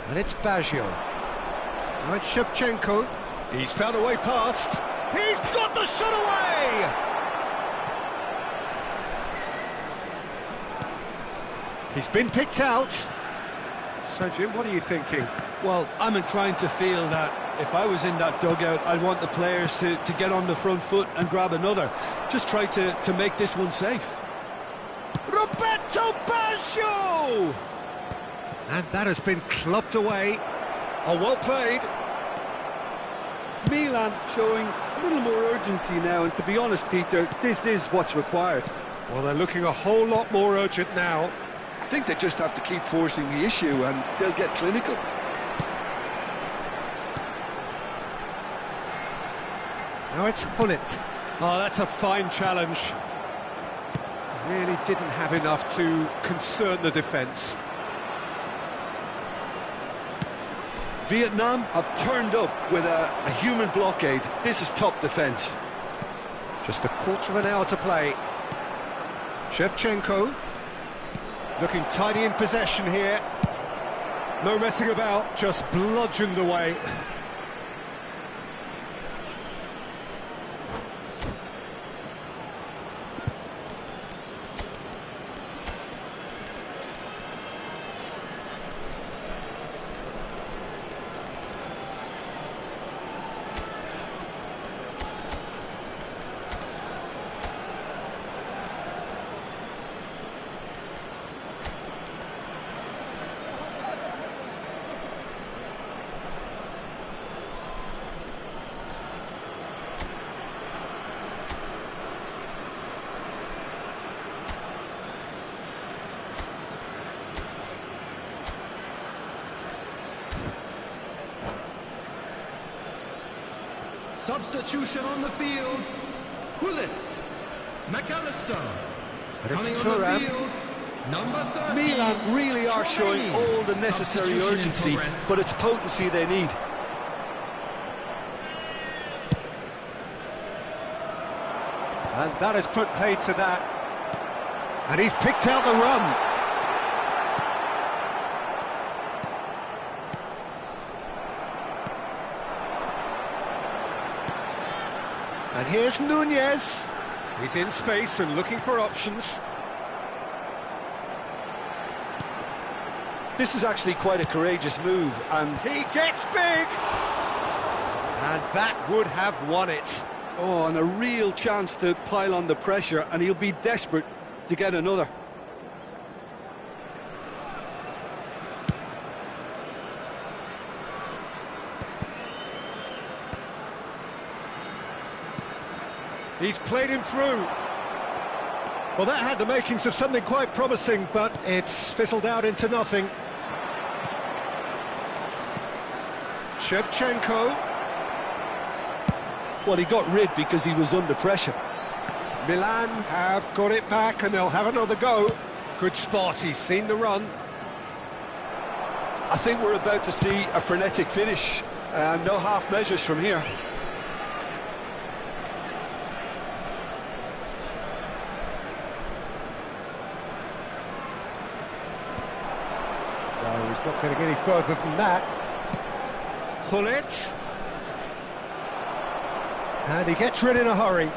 And it's Baggio. Now it's Shevchenko. He's found a way past. He's got the shot away! He's been picked out. So, Jim, what are you thinking? Well, I'm inclined to feel that if I was in that dugout, I'd want the players to get on the front foot and grab another. Just try to make this one safe. Roberto Baggio! And that has been clubbed away. Oh, well played. Milan showing a little more urgency now, and to be honest, Peter, this is what's required. Well, they're looking a whole lot more urgent now. I think they just have to keep forcing the issue and they'll get clinical. Now it's Hullet. Oh, that's a fine challenge. Really didn't have enough to concern the defence. Vietnam have turned up with a human blockade. This is top defence. Just a quarter of an hour to play. Shevchenko. Looking tidy in possession here. No messing about, just bludgeoned away. Substitution on the field. Hullet. McAllister. But it's Coming on the Thuram. field. Number 13. Milan really are showing all the necessary Substitution in urgency, progress. but it's potency they need. And that has put paid to that. And he's picked out the run. And here's Nunez. He's in space and looking for options. This is actually quite a courageous move, and He gets big. And that would have won it. Oh, and a real chance to pile on the pressure, and he'll be desperate to get another. He's played him through. Well, that had the makings of something quite promising, but it's fizzled out into nothing. Shevchenko. Well, he got rid because he was under pressure. Milan have got it back and they'll have another go. Good spot, he's seen the run. I think we're about to see a frenetic finish. No half measures from here. No, he's not going to get any further than that. Hullet. And he gets rid in a hurry.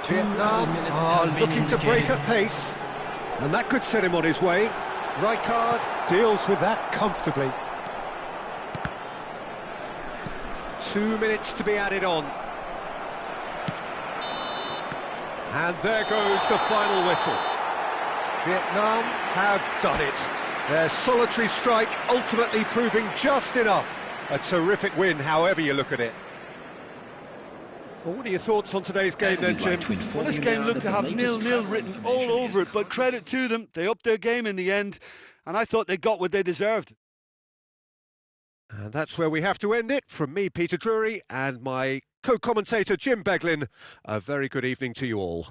Vietnam are looking to break at pace. And that could set him on his way. Rijkaard deals with that comfortably. 2 minutes to be added on. And there goes the final whistle. Vietnam have done it. Their solitary strike ultimately proving just enough. A terrific win, however you look at it. Well, what are your thoughts on today's game then, Jim? Well, this game looked to have 0-0 written all over it, but credit to them, they upped their game in the end, and I thought they got what they deserved. And that's where we have to end it. From me, Peter Drury, and my co-commentator, Jim Beglin. A very good evening to you all.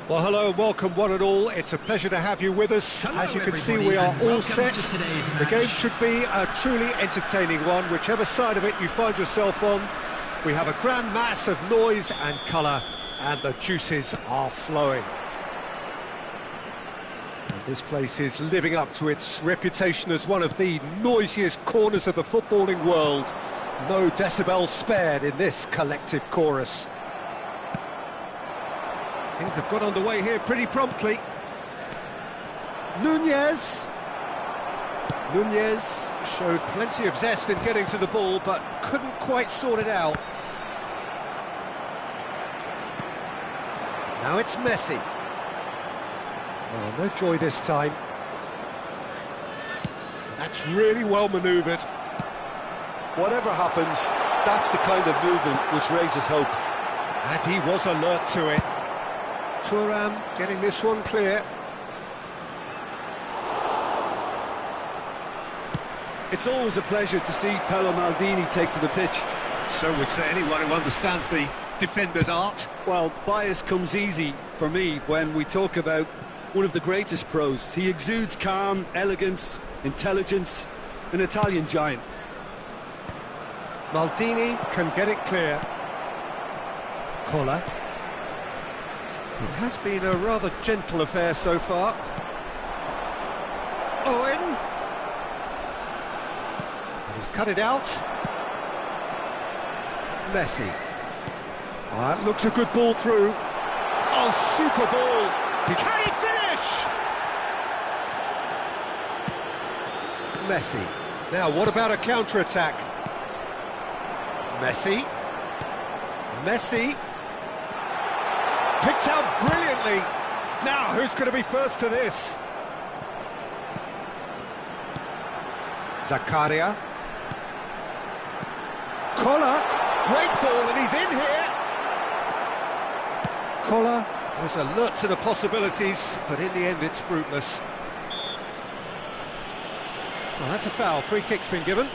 Well, hello and welcome one and all. It's a pleasure to have you with us. Hello, As you can see, everybody, we are and all welcome set. to today's The match. game should be a truly entertaining one, whichever side of it you find yourself on. We have a grand mass of noise and colour, and the juices are flowing. And this place is living up to its reputation as one of the noisiest corners of the footballing world. No decibels spared in this collective chorus. Things have got underway here pretty promptly. Nunez showed plenty of zest in getting to the ball, but couldn't quite sort it out. Now it's Messi. Oh, no joy this time. That's really well manoeuvred. Whatever happens, that's the kind of movement which raises hope. And he was alert to it. Thuram getting this one clear. It's always a pleasure to see Paolo Maldini take to the pitch. So would say anyone who understands the defender's art. Well, bias comes easy for me when we talk about one of the greatest pros. He exudes calm, elegance, intelligence, an Italian giant. Maldini can get it clear. Kola. It has been a rather gentle affair so far. Owen. He's cut it out. Messi. Oh, that looks a good ball through. Oh, super ball. Can he finish? Messi. Now, what about a counter-attack? Messi. Picked out brilliantly. Now, who's going to be first to this? Zakaria. Kola. Great ball, and he's in here. Kola was alert to the possibilities, but in the end it's fruitless. Well, that's a foul. Free kick's been given.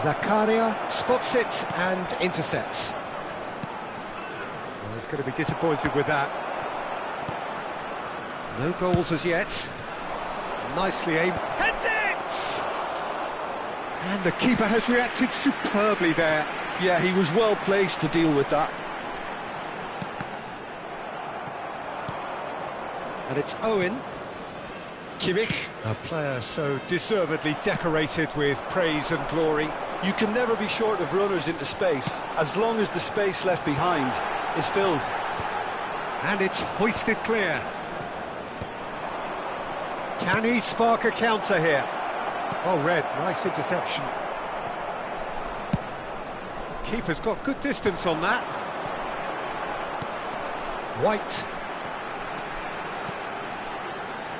Zakaria spots it and intercepts. Well, he's going to be disappointed with that. No goals as yet. Nicely aimed. Heads it! And the keeper has reacted superbly there. Yeah, he was well placed to deal with that. And it's Owen. Kimmich, a player so deservedly decorated with praise and glory. You can never be short of runners into space, as long as the space left behind is filled. And it's hoisted clear. Can he spark a counter here? Oh, Red, nice interception. Keeper's got good distance on that. White.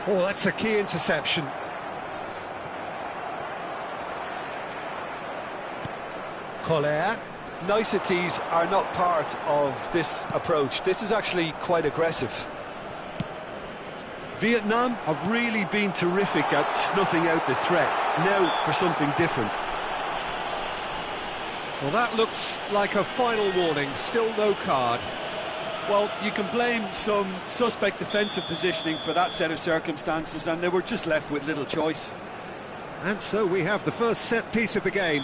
Oh, that's a key interception. Koller. Niceties are not part of this approach. This is actually quite aggressive. Vietnam have really been terrific at snuffing out the threat. Now for something different. Well, that looks like a final warning. Still no card. Well, you can blame some suspect defensive positioning for that set of circumstances, and they were just left with little choice. And so we have the first set piece of the game.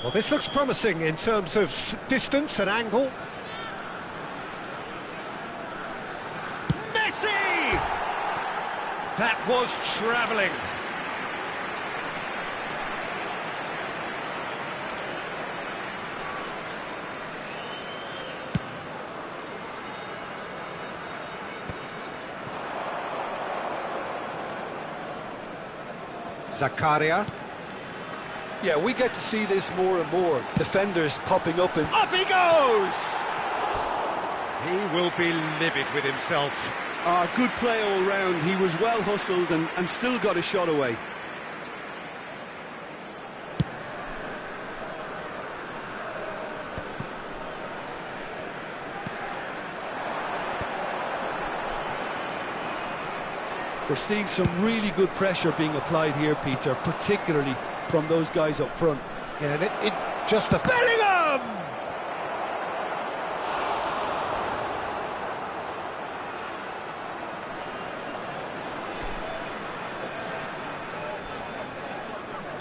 Well, this looks promising in terms of distance and angle. Messi! That was travelling. Zakaria. Yeah, we get to see this more and more. Defenders popping up and... Up he goes! He will be livid with himself. Good play all round. He was well hustled and still got a shot away. We're seeing some really good pressure being applied here, Peter, particularly from those guys up front. Yeah, and it just a Bellingham!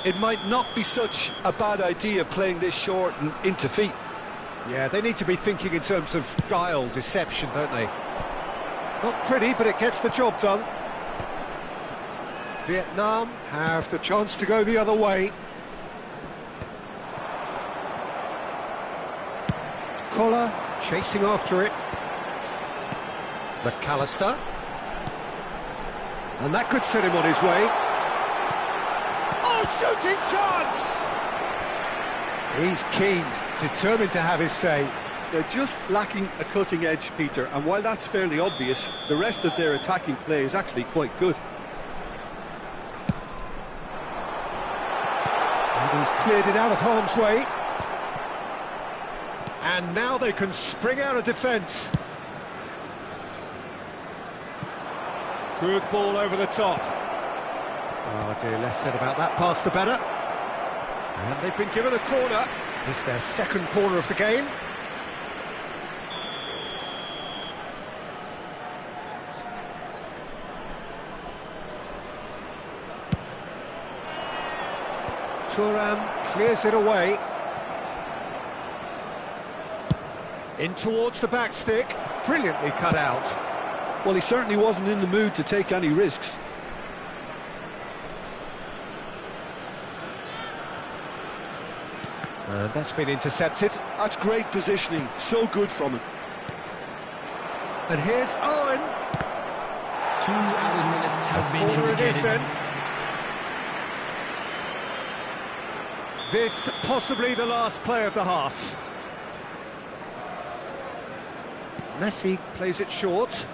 It might not be such a bad idea playing this short and into feet. Yeah, they need to be thinking in terms of guile, deception, don't they? Not pretty, but it gets the job done. Vietnam have the chance to go the other way. Collar chasing after it. McAllister. And that could set him on his way. Oh, shooting chance! He's keen, determined to have his say. They're just lacking a cutting edge, Peter, and while that's fairly obvious, the rest of their attacking play is actually quite good. And he's cleared it out of harm's way. And now they can spring out of defence. Good ball over the top. Oh dear, less said about that pass the better. And they've been given a corner. It's their second corner of the game. Thuram clears it away. In towards the back stick. Brilliantly cut out. Well, he certainly wasn't in the mood to take any risks. And that's been intercepted. That's great positioning, so good from him. And here's Owen. 2 added minutes has been Corner it is indicated. then. This possibly the last play of the half. Messi plays it short.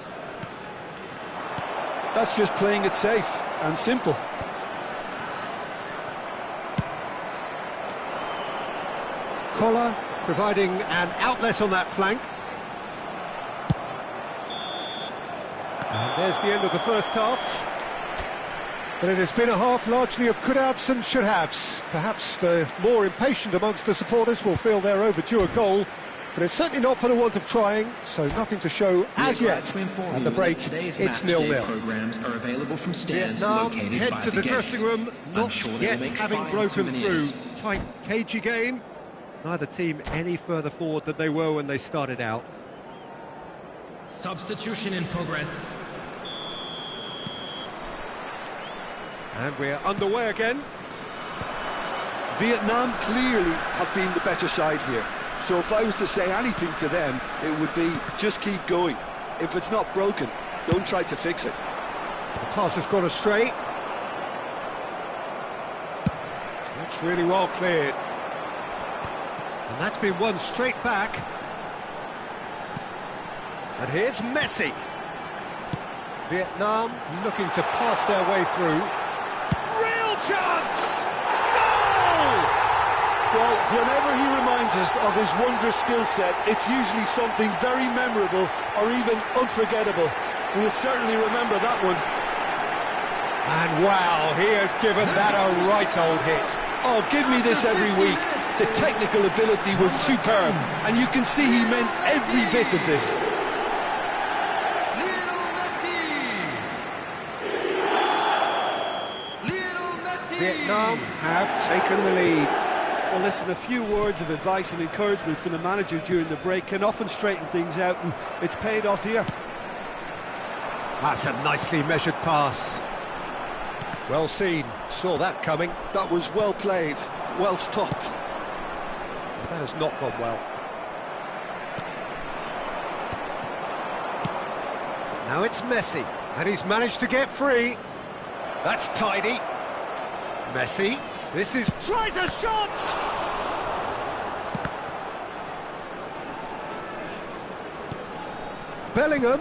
That's just playing it safe and simple. Collar providing an outlet on that flank. And there's the end of the first half. But it has been a half largely of could-haves and should-haves. Perhaps the more impatient amongst the supporters will feel they're overdue a goal, but it's certainly not for the want of trying, so nothing to show as yet. And the break, it's 0-0. Programs are available from stands Vietnam located head by to the gates. dressing room, I'm not sure they'll yet make having fine broken souvenirs. through. Tight, cagey game. Neither team any further forward than they were when they started out. Substitution in progress. And we're underway again. Vietnam clearly have been the better side here. So if I was to say anything to them, it would be just keep going. If it's not broken, don't try to fix it. The pass has gone astray. That's really well cleared. And that's been won straight back. And here's Messi. Vietnam looking to pass their way through. Real chance! Goal! Well, whenever he reminds us of his wondrous skill set, it's usually something very memorable or even unforgettable. We'll certainly remember that one. And wow, he has given that a right old hit. Oh, give me this every week. The technical ability was superb, and you can see he meant every bit of this. Vietnam have taken the lead. Well, listen, a few words of advice and encouragement from the manager during the break can often straighten things out, and it's paid off here. That's a nicely measured pass. Well seen, saw that coming. That was well played, well stopped. That has not gone well. Now it's Messi, and he's managed to get free. That's tidy. Messi, this is... tries a shot! Bellingham.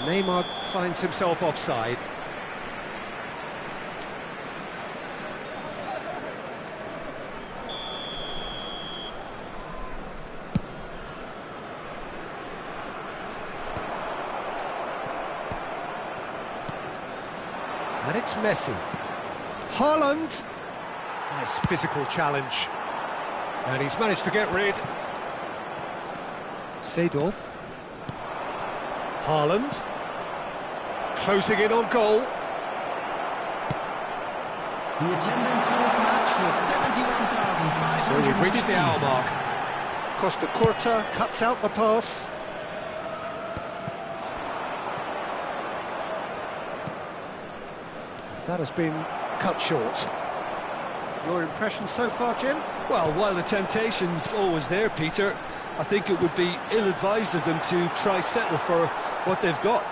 Neymar finds himself offside. it's Messi. Haaland. Nice physical challenge. And he's managed to get rid. Seedorf. Haaland. Closing in on goal. The attendance for this match was 71,500. So we've reached the hour mark. Costa Curta cuts out the pass. That has been cut short. Your impression so far, Jim? Well, while the temptation's always there, Peter, I think it would be ill-advised of them to try settle for what they've got.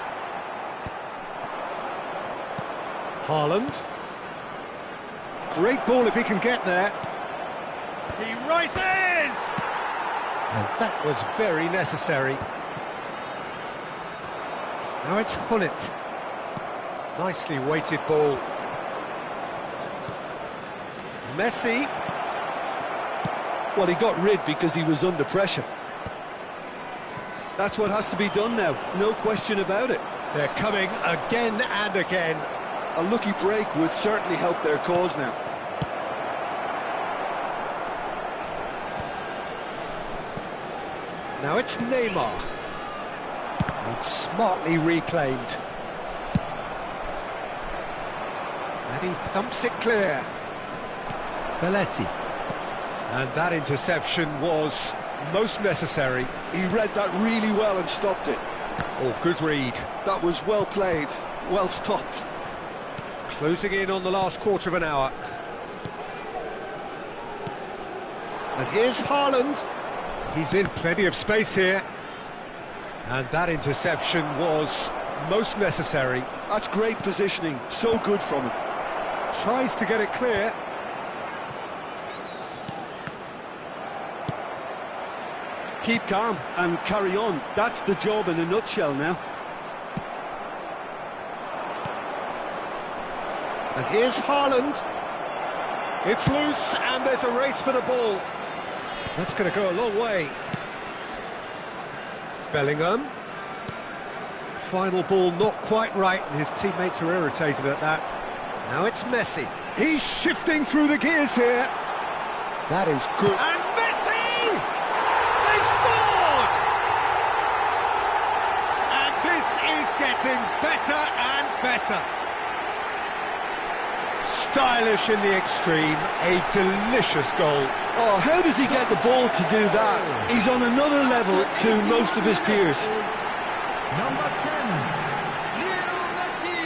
Haaland. Great ball if he can get there. He rises! And that was very necessary. Now it's Hullet. Nicely weighted ball. Messi. Well, he got rid because he was under pressure. That's what has to be done now, no question about it. They're coming again and again. A lucky break would certainly help their cause now. Now it's Neymar. It's smartly reclaimed. And he thumps it clear. Belletti. And that interception was most necessary. He read that really well and stopped it. Oh, good read. That was well played, well stopped. Closing in on the last quarter of an hour. And here's Haaland. He's in plenty of space here. And that interception was most necessary. That's great positioning, so good from him. Tries to get it clear. Keep calm and carry on. That's the job in a nutshell now. And here's Haaland. It's loose and there's a race for the ball. That's going to go a long way. Bellingham. Final ball not quite right, and his teammates are irritated at that. Now it's Messi. He's shifting through the gears here. That is good. And Messi! They've scored! And this is getting better and better. Stylish in the extreme, a delicious goal. Oh, how does he get the ball to do that? He's on another level to most of his peers. Number 10, Lionel Messi.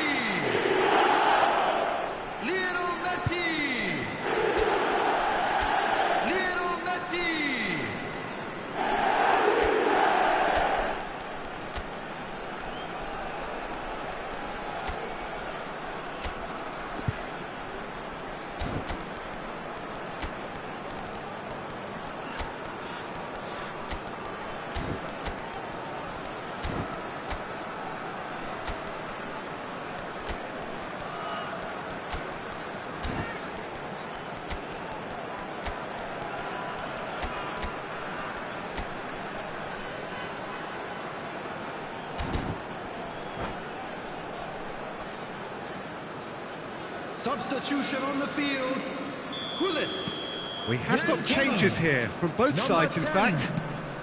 Lionel Messi. Lionel Messi. Substitution on the field, Hullet. We have got changes here from both sides, in fact.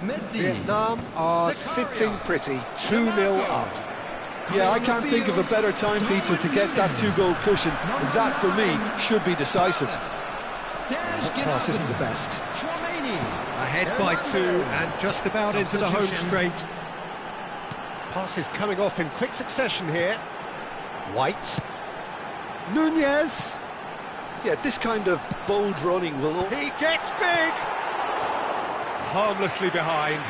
Messi. Vietnam are sitting pretty, 2-0 up. Yeah, I can't think of a better time, Peter, to get that two-goal cushion. That, for me, should be decisive. That pass isn't the best. Ahead by 2 and just about into the home straight. Passes coming off in quick succession here. White. Nunez. Yeah, this kind of bold running will... He gets big. Harmlessly behind.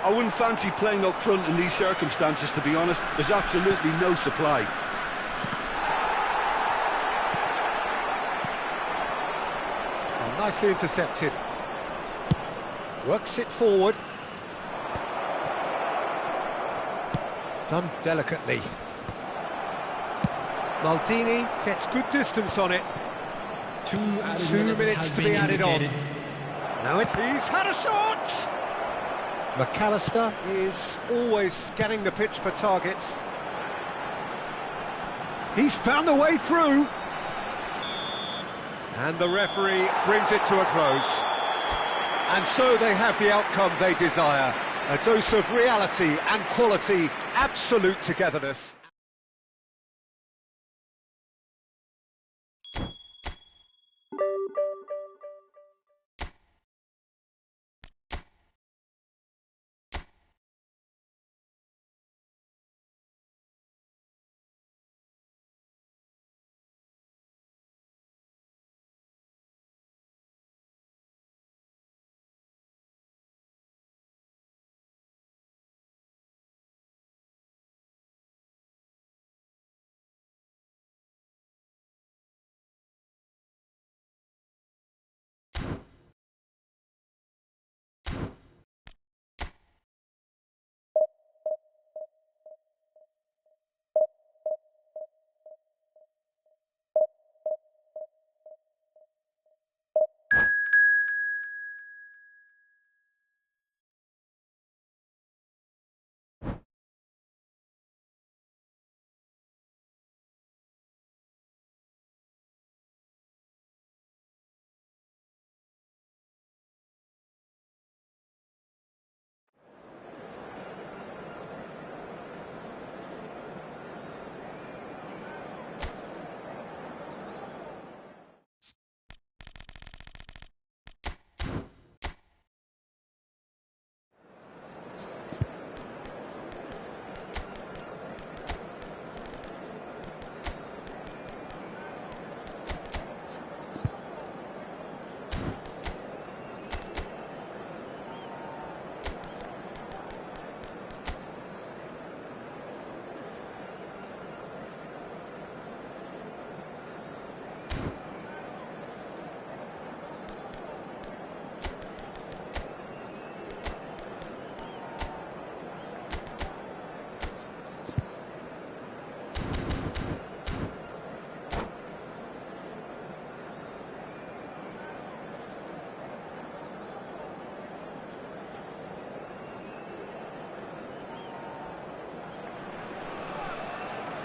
I wouldn't fancy playing up front in these circumstances, to be honest. There's absolutely no supply. Oh, nicely intercepted. Works it forward. Done delicately. Maldini gets good distance on it. 2 minutes to be added on. Now he's had a shot! McAllister is always scanning the pitch for targets. He's found a way through. And the referee brings it to a close. And so they have the outcome they desire. A dose of reality and quality, absolute togetherness.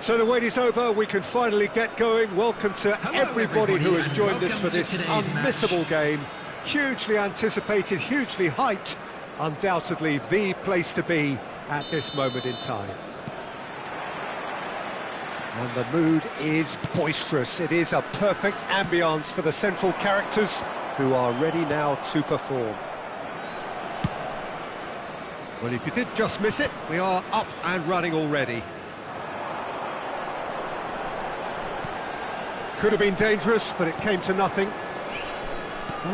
So the wait is over, we can finally get going. Welcome to everybody who has joined us for this unmissable game. Hugely anticipated, hugely hyped. Undoubtedly the place to be at this moment in time. And the mood is boisterous. It is a perfect ambience for the central characters who are ready now to perform. Well, if you did just miss it, we are up and running already. Could have been dangerous, but it came to nothing.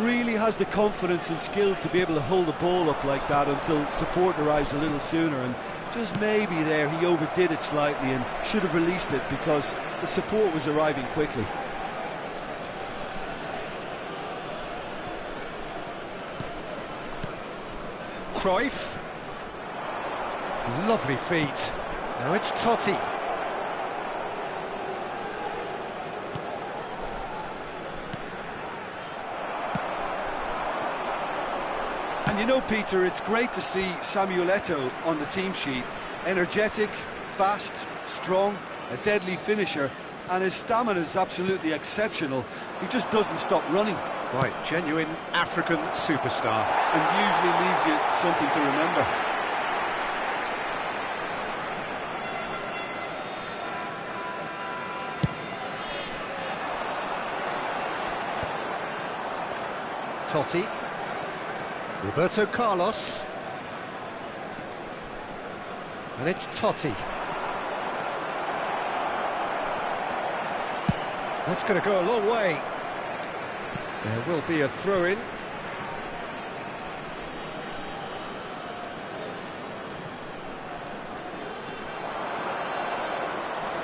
Really has the confidence and skill to be able to hold the ball up like that until support arrives a little sooner, and just maybe there he overdid it slightly and should have released it because the support was arriving quickly. Cruyff. Lovely feet. Now it's Totti. And you know, Peter, it's great to see Samuel Eto'o on the team sheet. Energetic, fast, strong, a deadly finisher, and his stamina is absolutely exceptional. He just doesn't stop running. Quite genuine African superstar. And usually leaves you something to remember. Totti. Roberto Carlos. And it's Totti. That's going to go a long way. There will be a throw-in.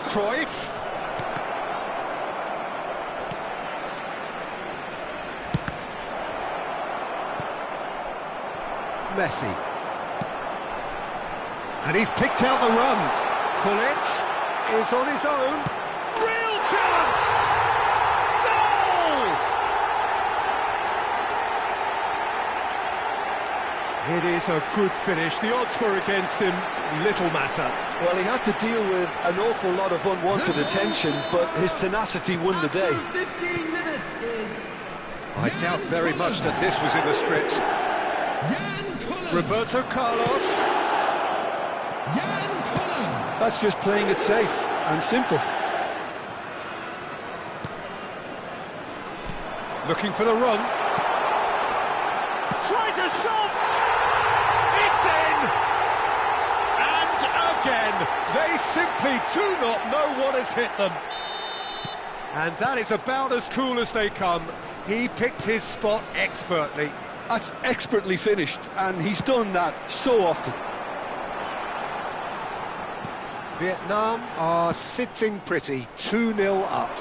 Cruyff. Messi. And he's picked out the run. Gullit is on his own. Real chance! Goal! It is a good finish. The odds were against him. Little matter. Well, he had to deal with an awful lot of unwanted attention, but his tenacity won the day. 15 minutes is I doubt very much that this was in the script. Jan Cullen. Roberto Carlos. Jan Cullen. That's just playing it safe and simple. Looking for the run. Tries a shot! It's in! And again, they simply do not know what has hit them. And that is about as cool as they come. He picked his spot expertly. That's expertly finished, and he's done that so often. Vietnam are sitting pretty, 2-0 up.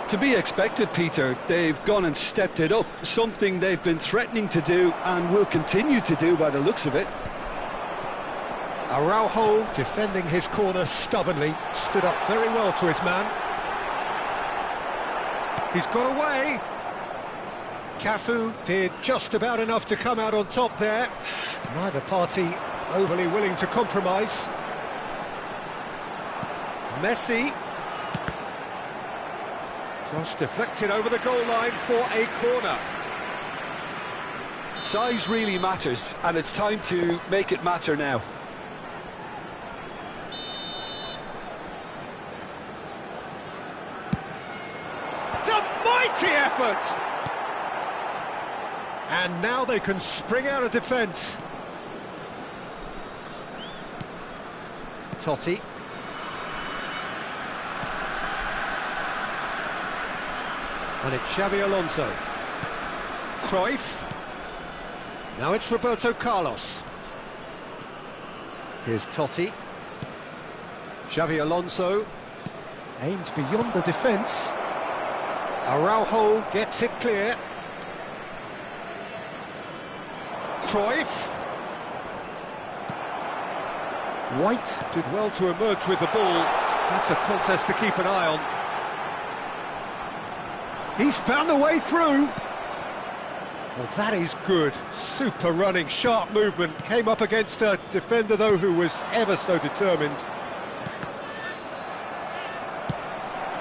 To be expected, Peter. They've gone and stepped it up, something they've been threatening to do and will continue to do by the looks of it. Araujo defending his corner stubbornly, stood up very well to his man. He's got away. Cafu did just about enough to come out on top there. Neither party overly willing to compromise. Messi. Cross deflected over the goal line for a corner. Size really matters, and it's time to make it matter now. It's a mighty effort! And now they can spring out of defence. Totti. And it's Xabi Alonso. Cruyff. Now it's Roberto Carlos. Here's Totti. Xabi Alonso. Aimed beyond the defence. Araujo gets it clear. Cruyff. White did well to emerge with the ball. That's a contest to keep an eye on. He's found a way through. Well, that is good. Super running, sharp movement. Came up against a defender, though, who was ever so determined.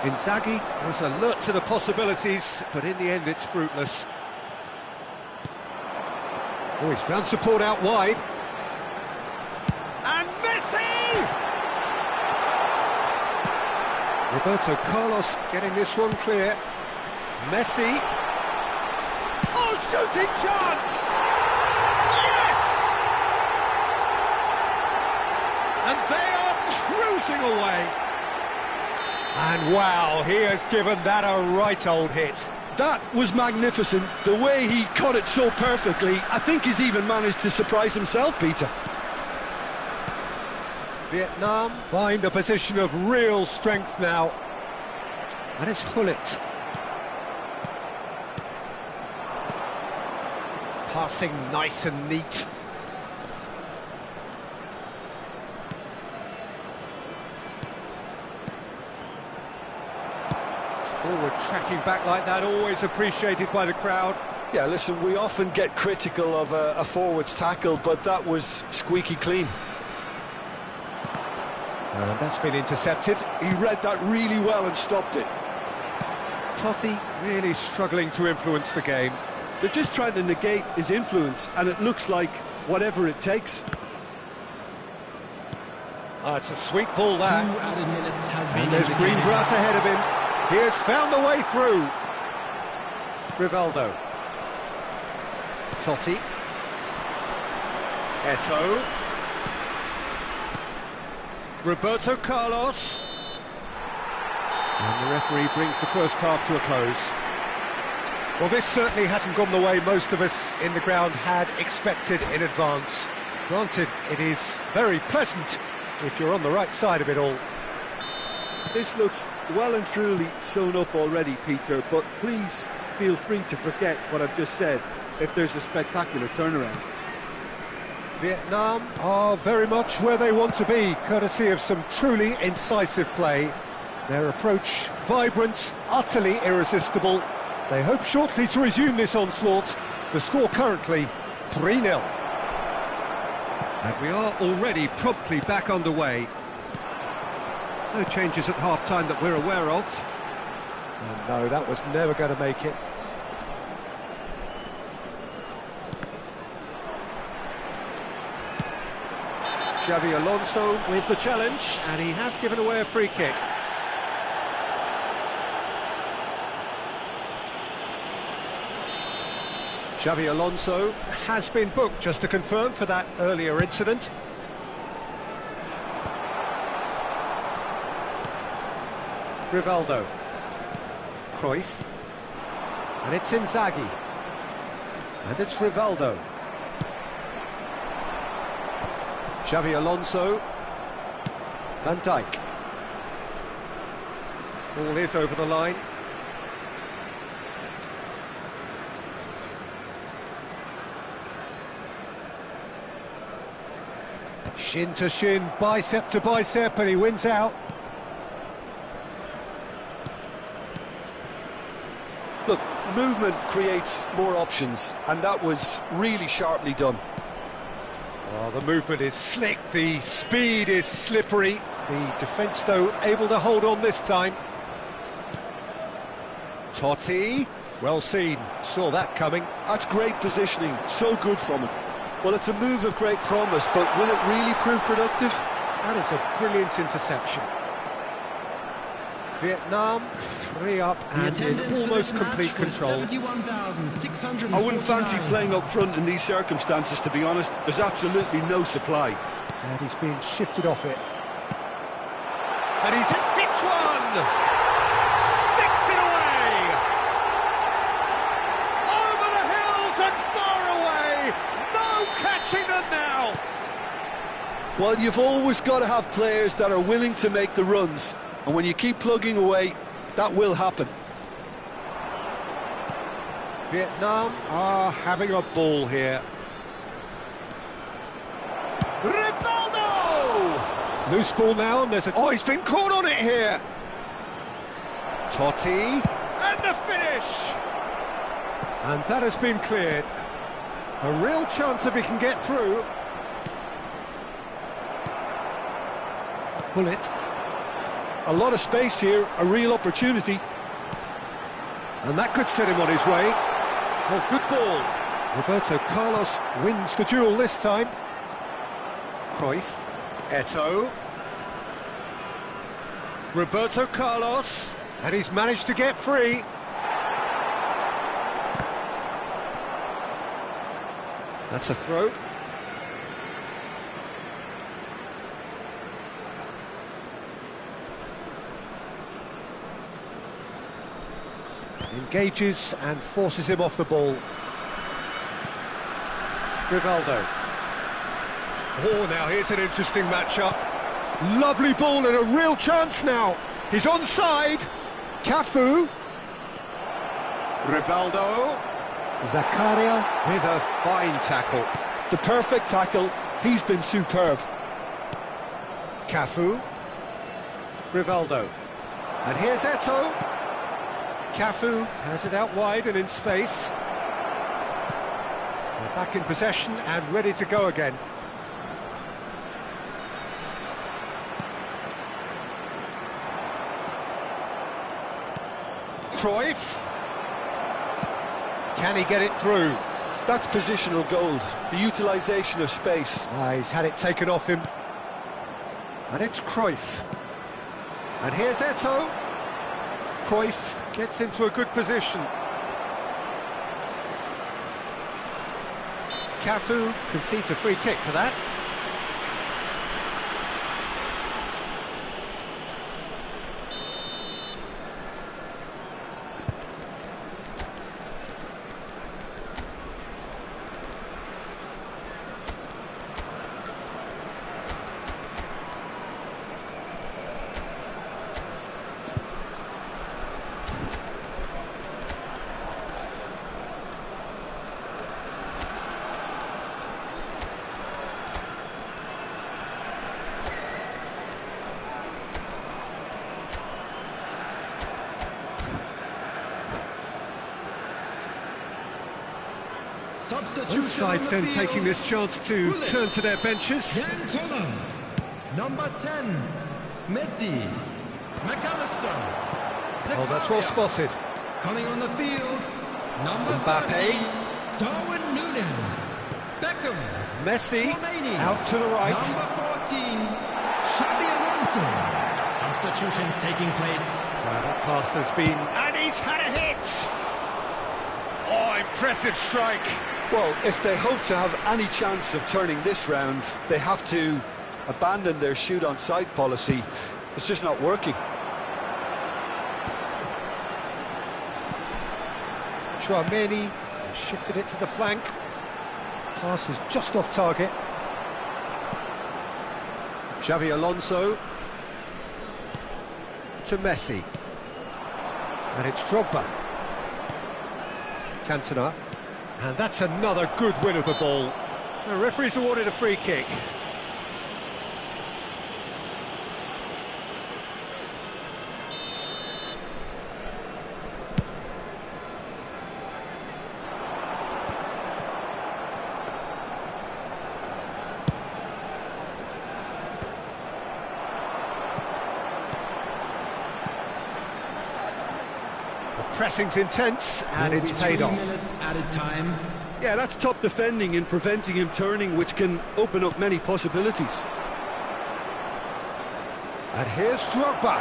Inzaghi was alert to the possibilities, but in the end it's fruitless. Oh, he's found support out wide. And Messi! Roberto Carlos getting this one clear. Messi. Oh, shooting chance! Yes! And they are cruising away. And wow, he has given that a right old hit. That was magnificent. The way he cut it so perfectly. I think he's even managed to surprise himself, Peter. Vietnam find a position of real strength now. And it's Hullet. Passing nice and neat. Forward tracking back like that, always appreciated by the crowd. Yeah, listen, we often get critical of a forward's tackle, but that was squeaky clean. And that's been intercepted. He read that really well and stopped it. Totti really struggling to influence the game. They're just trying to negate his influence, and it looks like whatever it takes. It's a sweet ball, that. 2 added minutes has been And there's indicated. green grass ahead of him. He has found a way through. Rivaldo. Totti. Eto'o. Roberto Carlos. And the referee brings the first half to a close. Well, this certainly hasn't gone the way most of us in the ground had expected in advance. Granted, it is very pleasant if you're on the right side of it all. This looks well and truly sewn up already, Peter, but please feel free to forget what I've just said if there's a spectacular turnaround. Vietnam are very much where they want to be, courtesy of some truly incisive play. Their approach vibrant, utterly irresistible. They hope shortly to resume this onslaught. The score currently 3-0. And we are already promptly back underway. No changes at half-time that we're aware of. And no, that was never going to make it. Xabi Alonso with the challenge, and he has given away a free kick. Xabi Alonso has been booked, just to confirm, for that earlier incident. Rivaldo. Cruyff. And it's Inzaghi. And it's Rivaldo. Xabi Alonso. Van Dijk. Ball is over the line. Shin to shin, bicep to bicep, and he wins out. Look, movement creates more options, and that was really sharply done. Oh, the movement is slick, the speed is slippery. The defence, though, able to hold on this time. Totti, well seen, saw that coming. That's great positioning, so good from him. Well, it's a move of great promise, but will it really prove productive? That is a brilliant interception. Vietnam, 3 up and in almost complete control. I wouldn't fancy playing up front in these circumstances, to be honest. There's absolutely no supply. And he's being shifted off it. And he's hits one! Sticks it away! Over the hills and far away! No catching them now! Well, you've always got to have players that are willing to make the runs. And when you keep plugging away, that will happen. Vietnam are having a ball here. Rivaldo! Loose ball now, and there's a... Oh, he's been caught on it here! Totti, and the finish! And that has been cleared. A real chance if he can get through. Bullet. A lot of space here, a real opportunity. And that could set him on his way. Oh, good ball. Roberto Carlos wins the duel this time. Cruyff. Eto'o. Roberto Carlos. And he's managed to get free. That's a throw. Engages and forces him off the ball. Rivaldo. Oh, now here's an interesting matchup. Lovely ball and a real chance now. He's onside. Cafu. Rivaldo. Zakaria with a fine tackle. The perfect tackle. He's been superb. Cafu. Rivaldo. And here's Eto'o. Cafu has it out wide and in space. They're back in possession and ready to go again. Cruyff. Can he get it through? That's positional gold, the utilisation of space. He's had it taken off him. And it's Cruyff. And here's Eto'o. Cruyff gets into a good position. Cafu concedes a free kick for that. Both sides then taking this chance to turn to their benches. Jan Koller. Number 10, Messi. McAllister. Oh, that's well spotted. Coming on the field, number Mbappe. 30, Darwin Núñez. Beckham. Messi Tchouaméni. out to the right. Number 14, Xabi Alonso. Substitutions taking place. That pass has been... And he's had a hit! Oh, impressive strike. Well, if they hope to have any chance of turning this round, they have to abandon their shoot on sight policy. It's just not working. Tchouaméni shifted it to the flank. Pass is just off target. Xabi Alonso to Messi. And it's Drogba. Cantona. And that's another good win of the ball. The referee's awarded a free kick. Pressing's intense, and it's paid off. 3 minutes added time. Yeah, that's top defending in preventing him turning, which can open up many possibilities. And here's Drogba.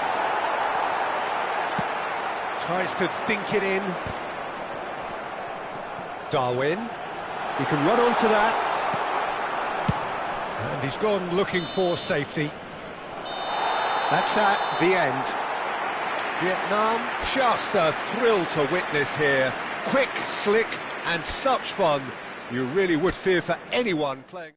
Tries to dink it in. Darwin. He can run onto that. And he's gone looking for safety. That's that, the end. Vietnam, just a thrill to witness here. Quick, slick, and such fun. You really would fear for anyone playing.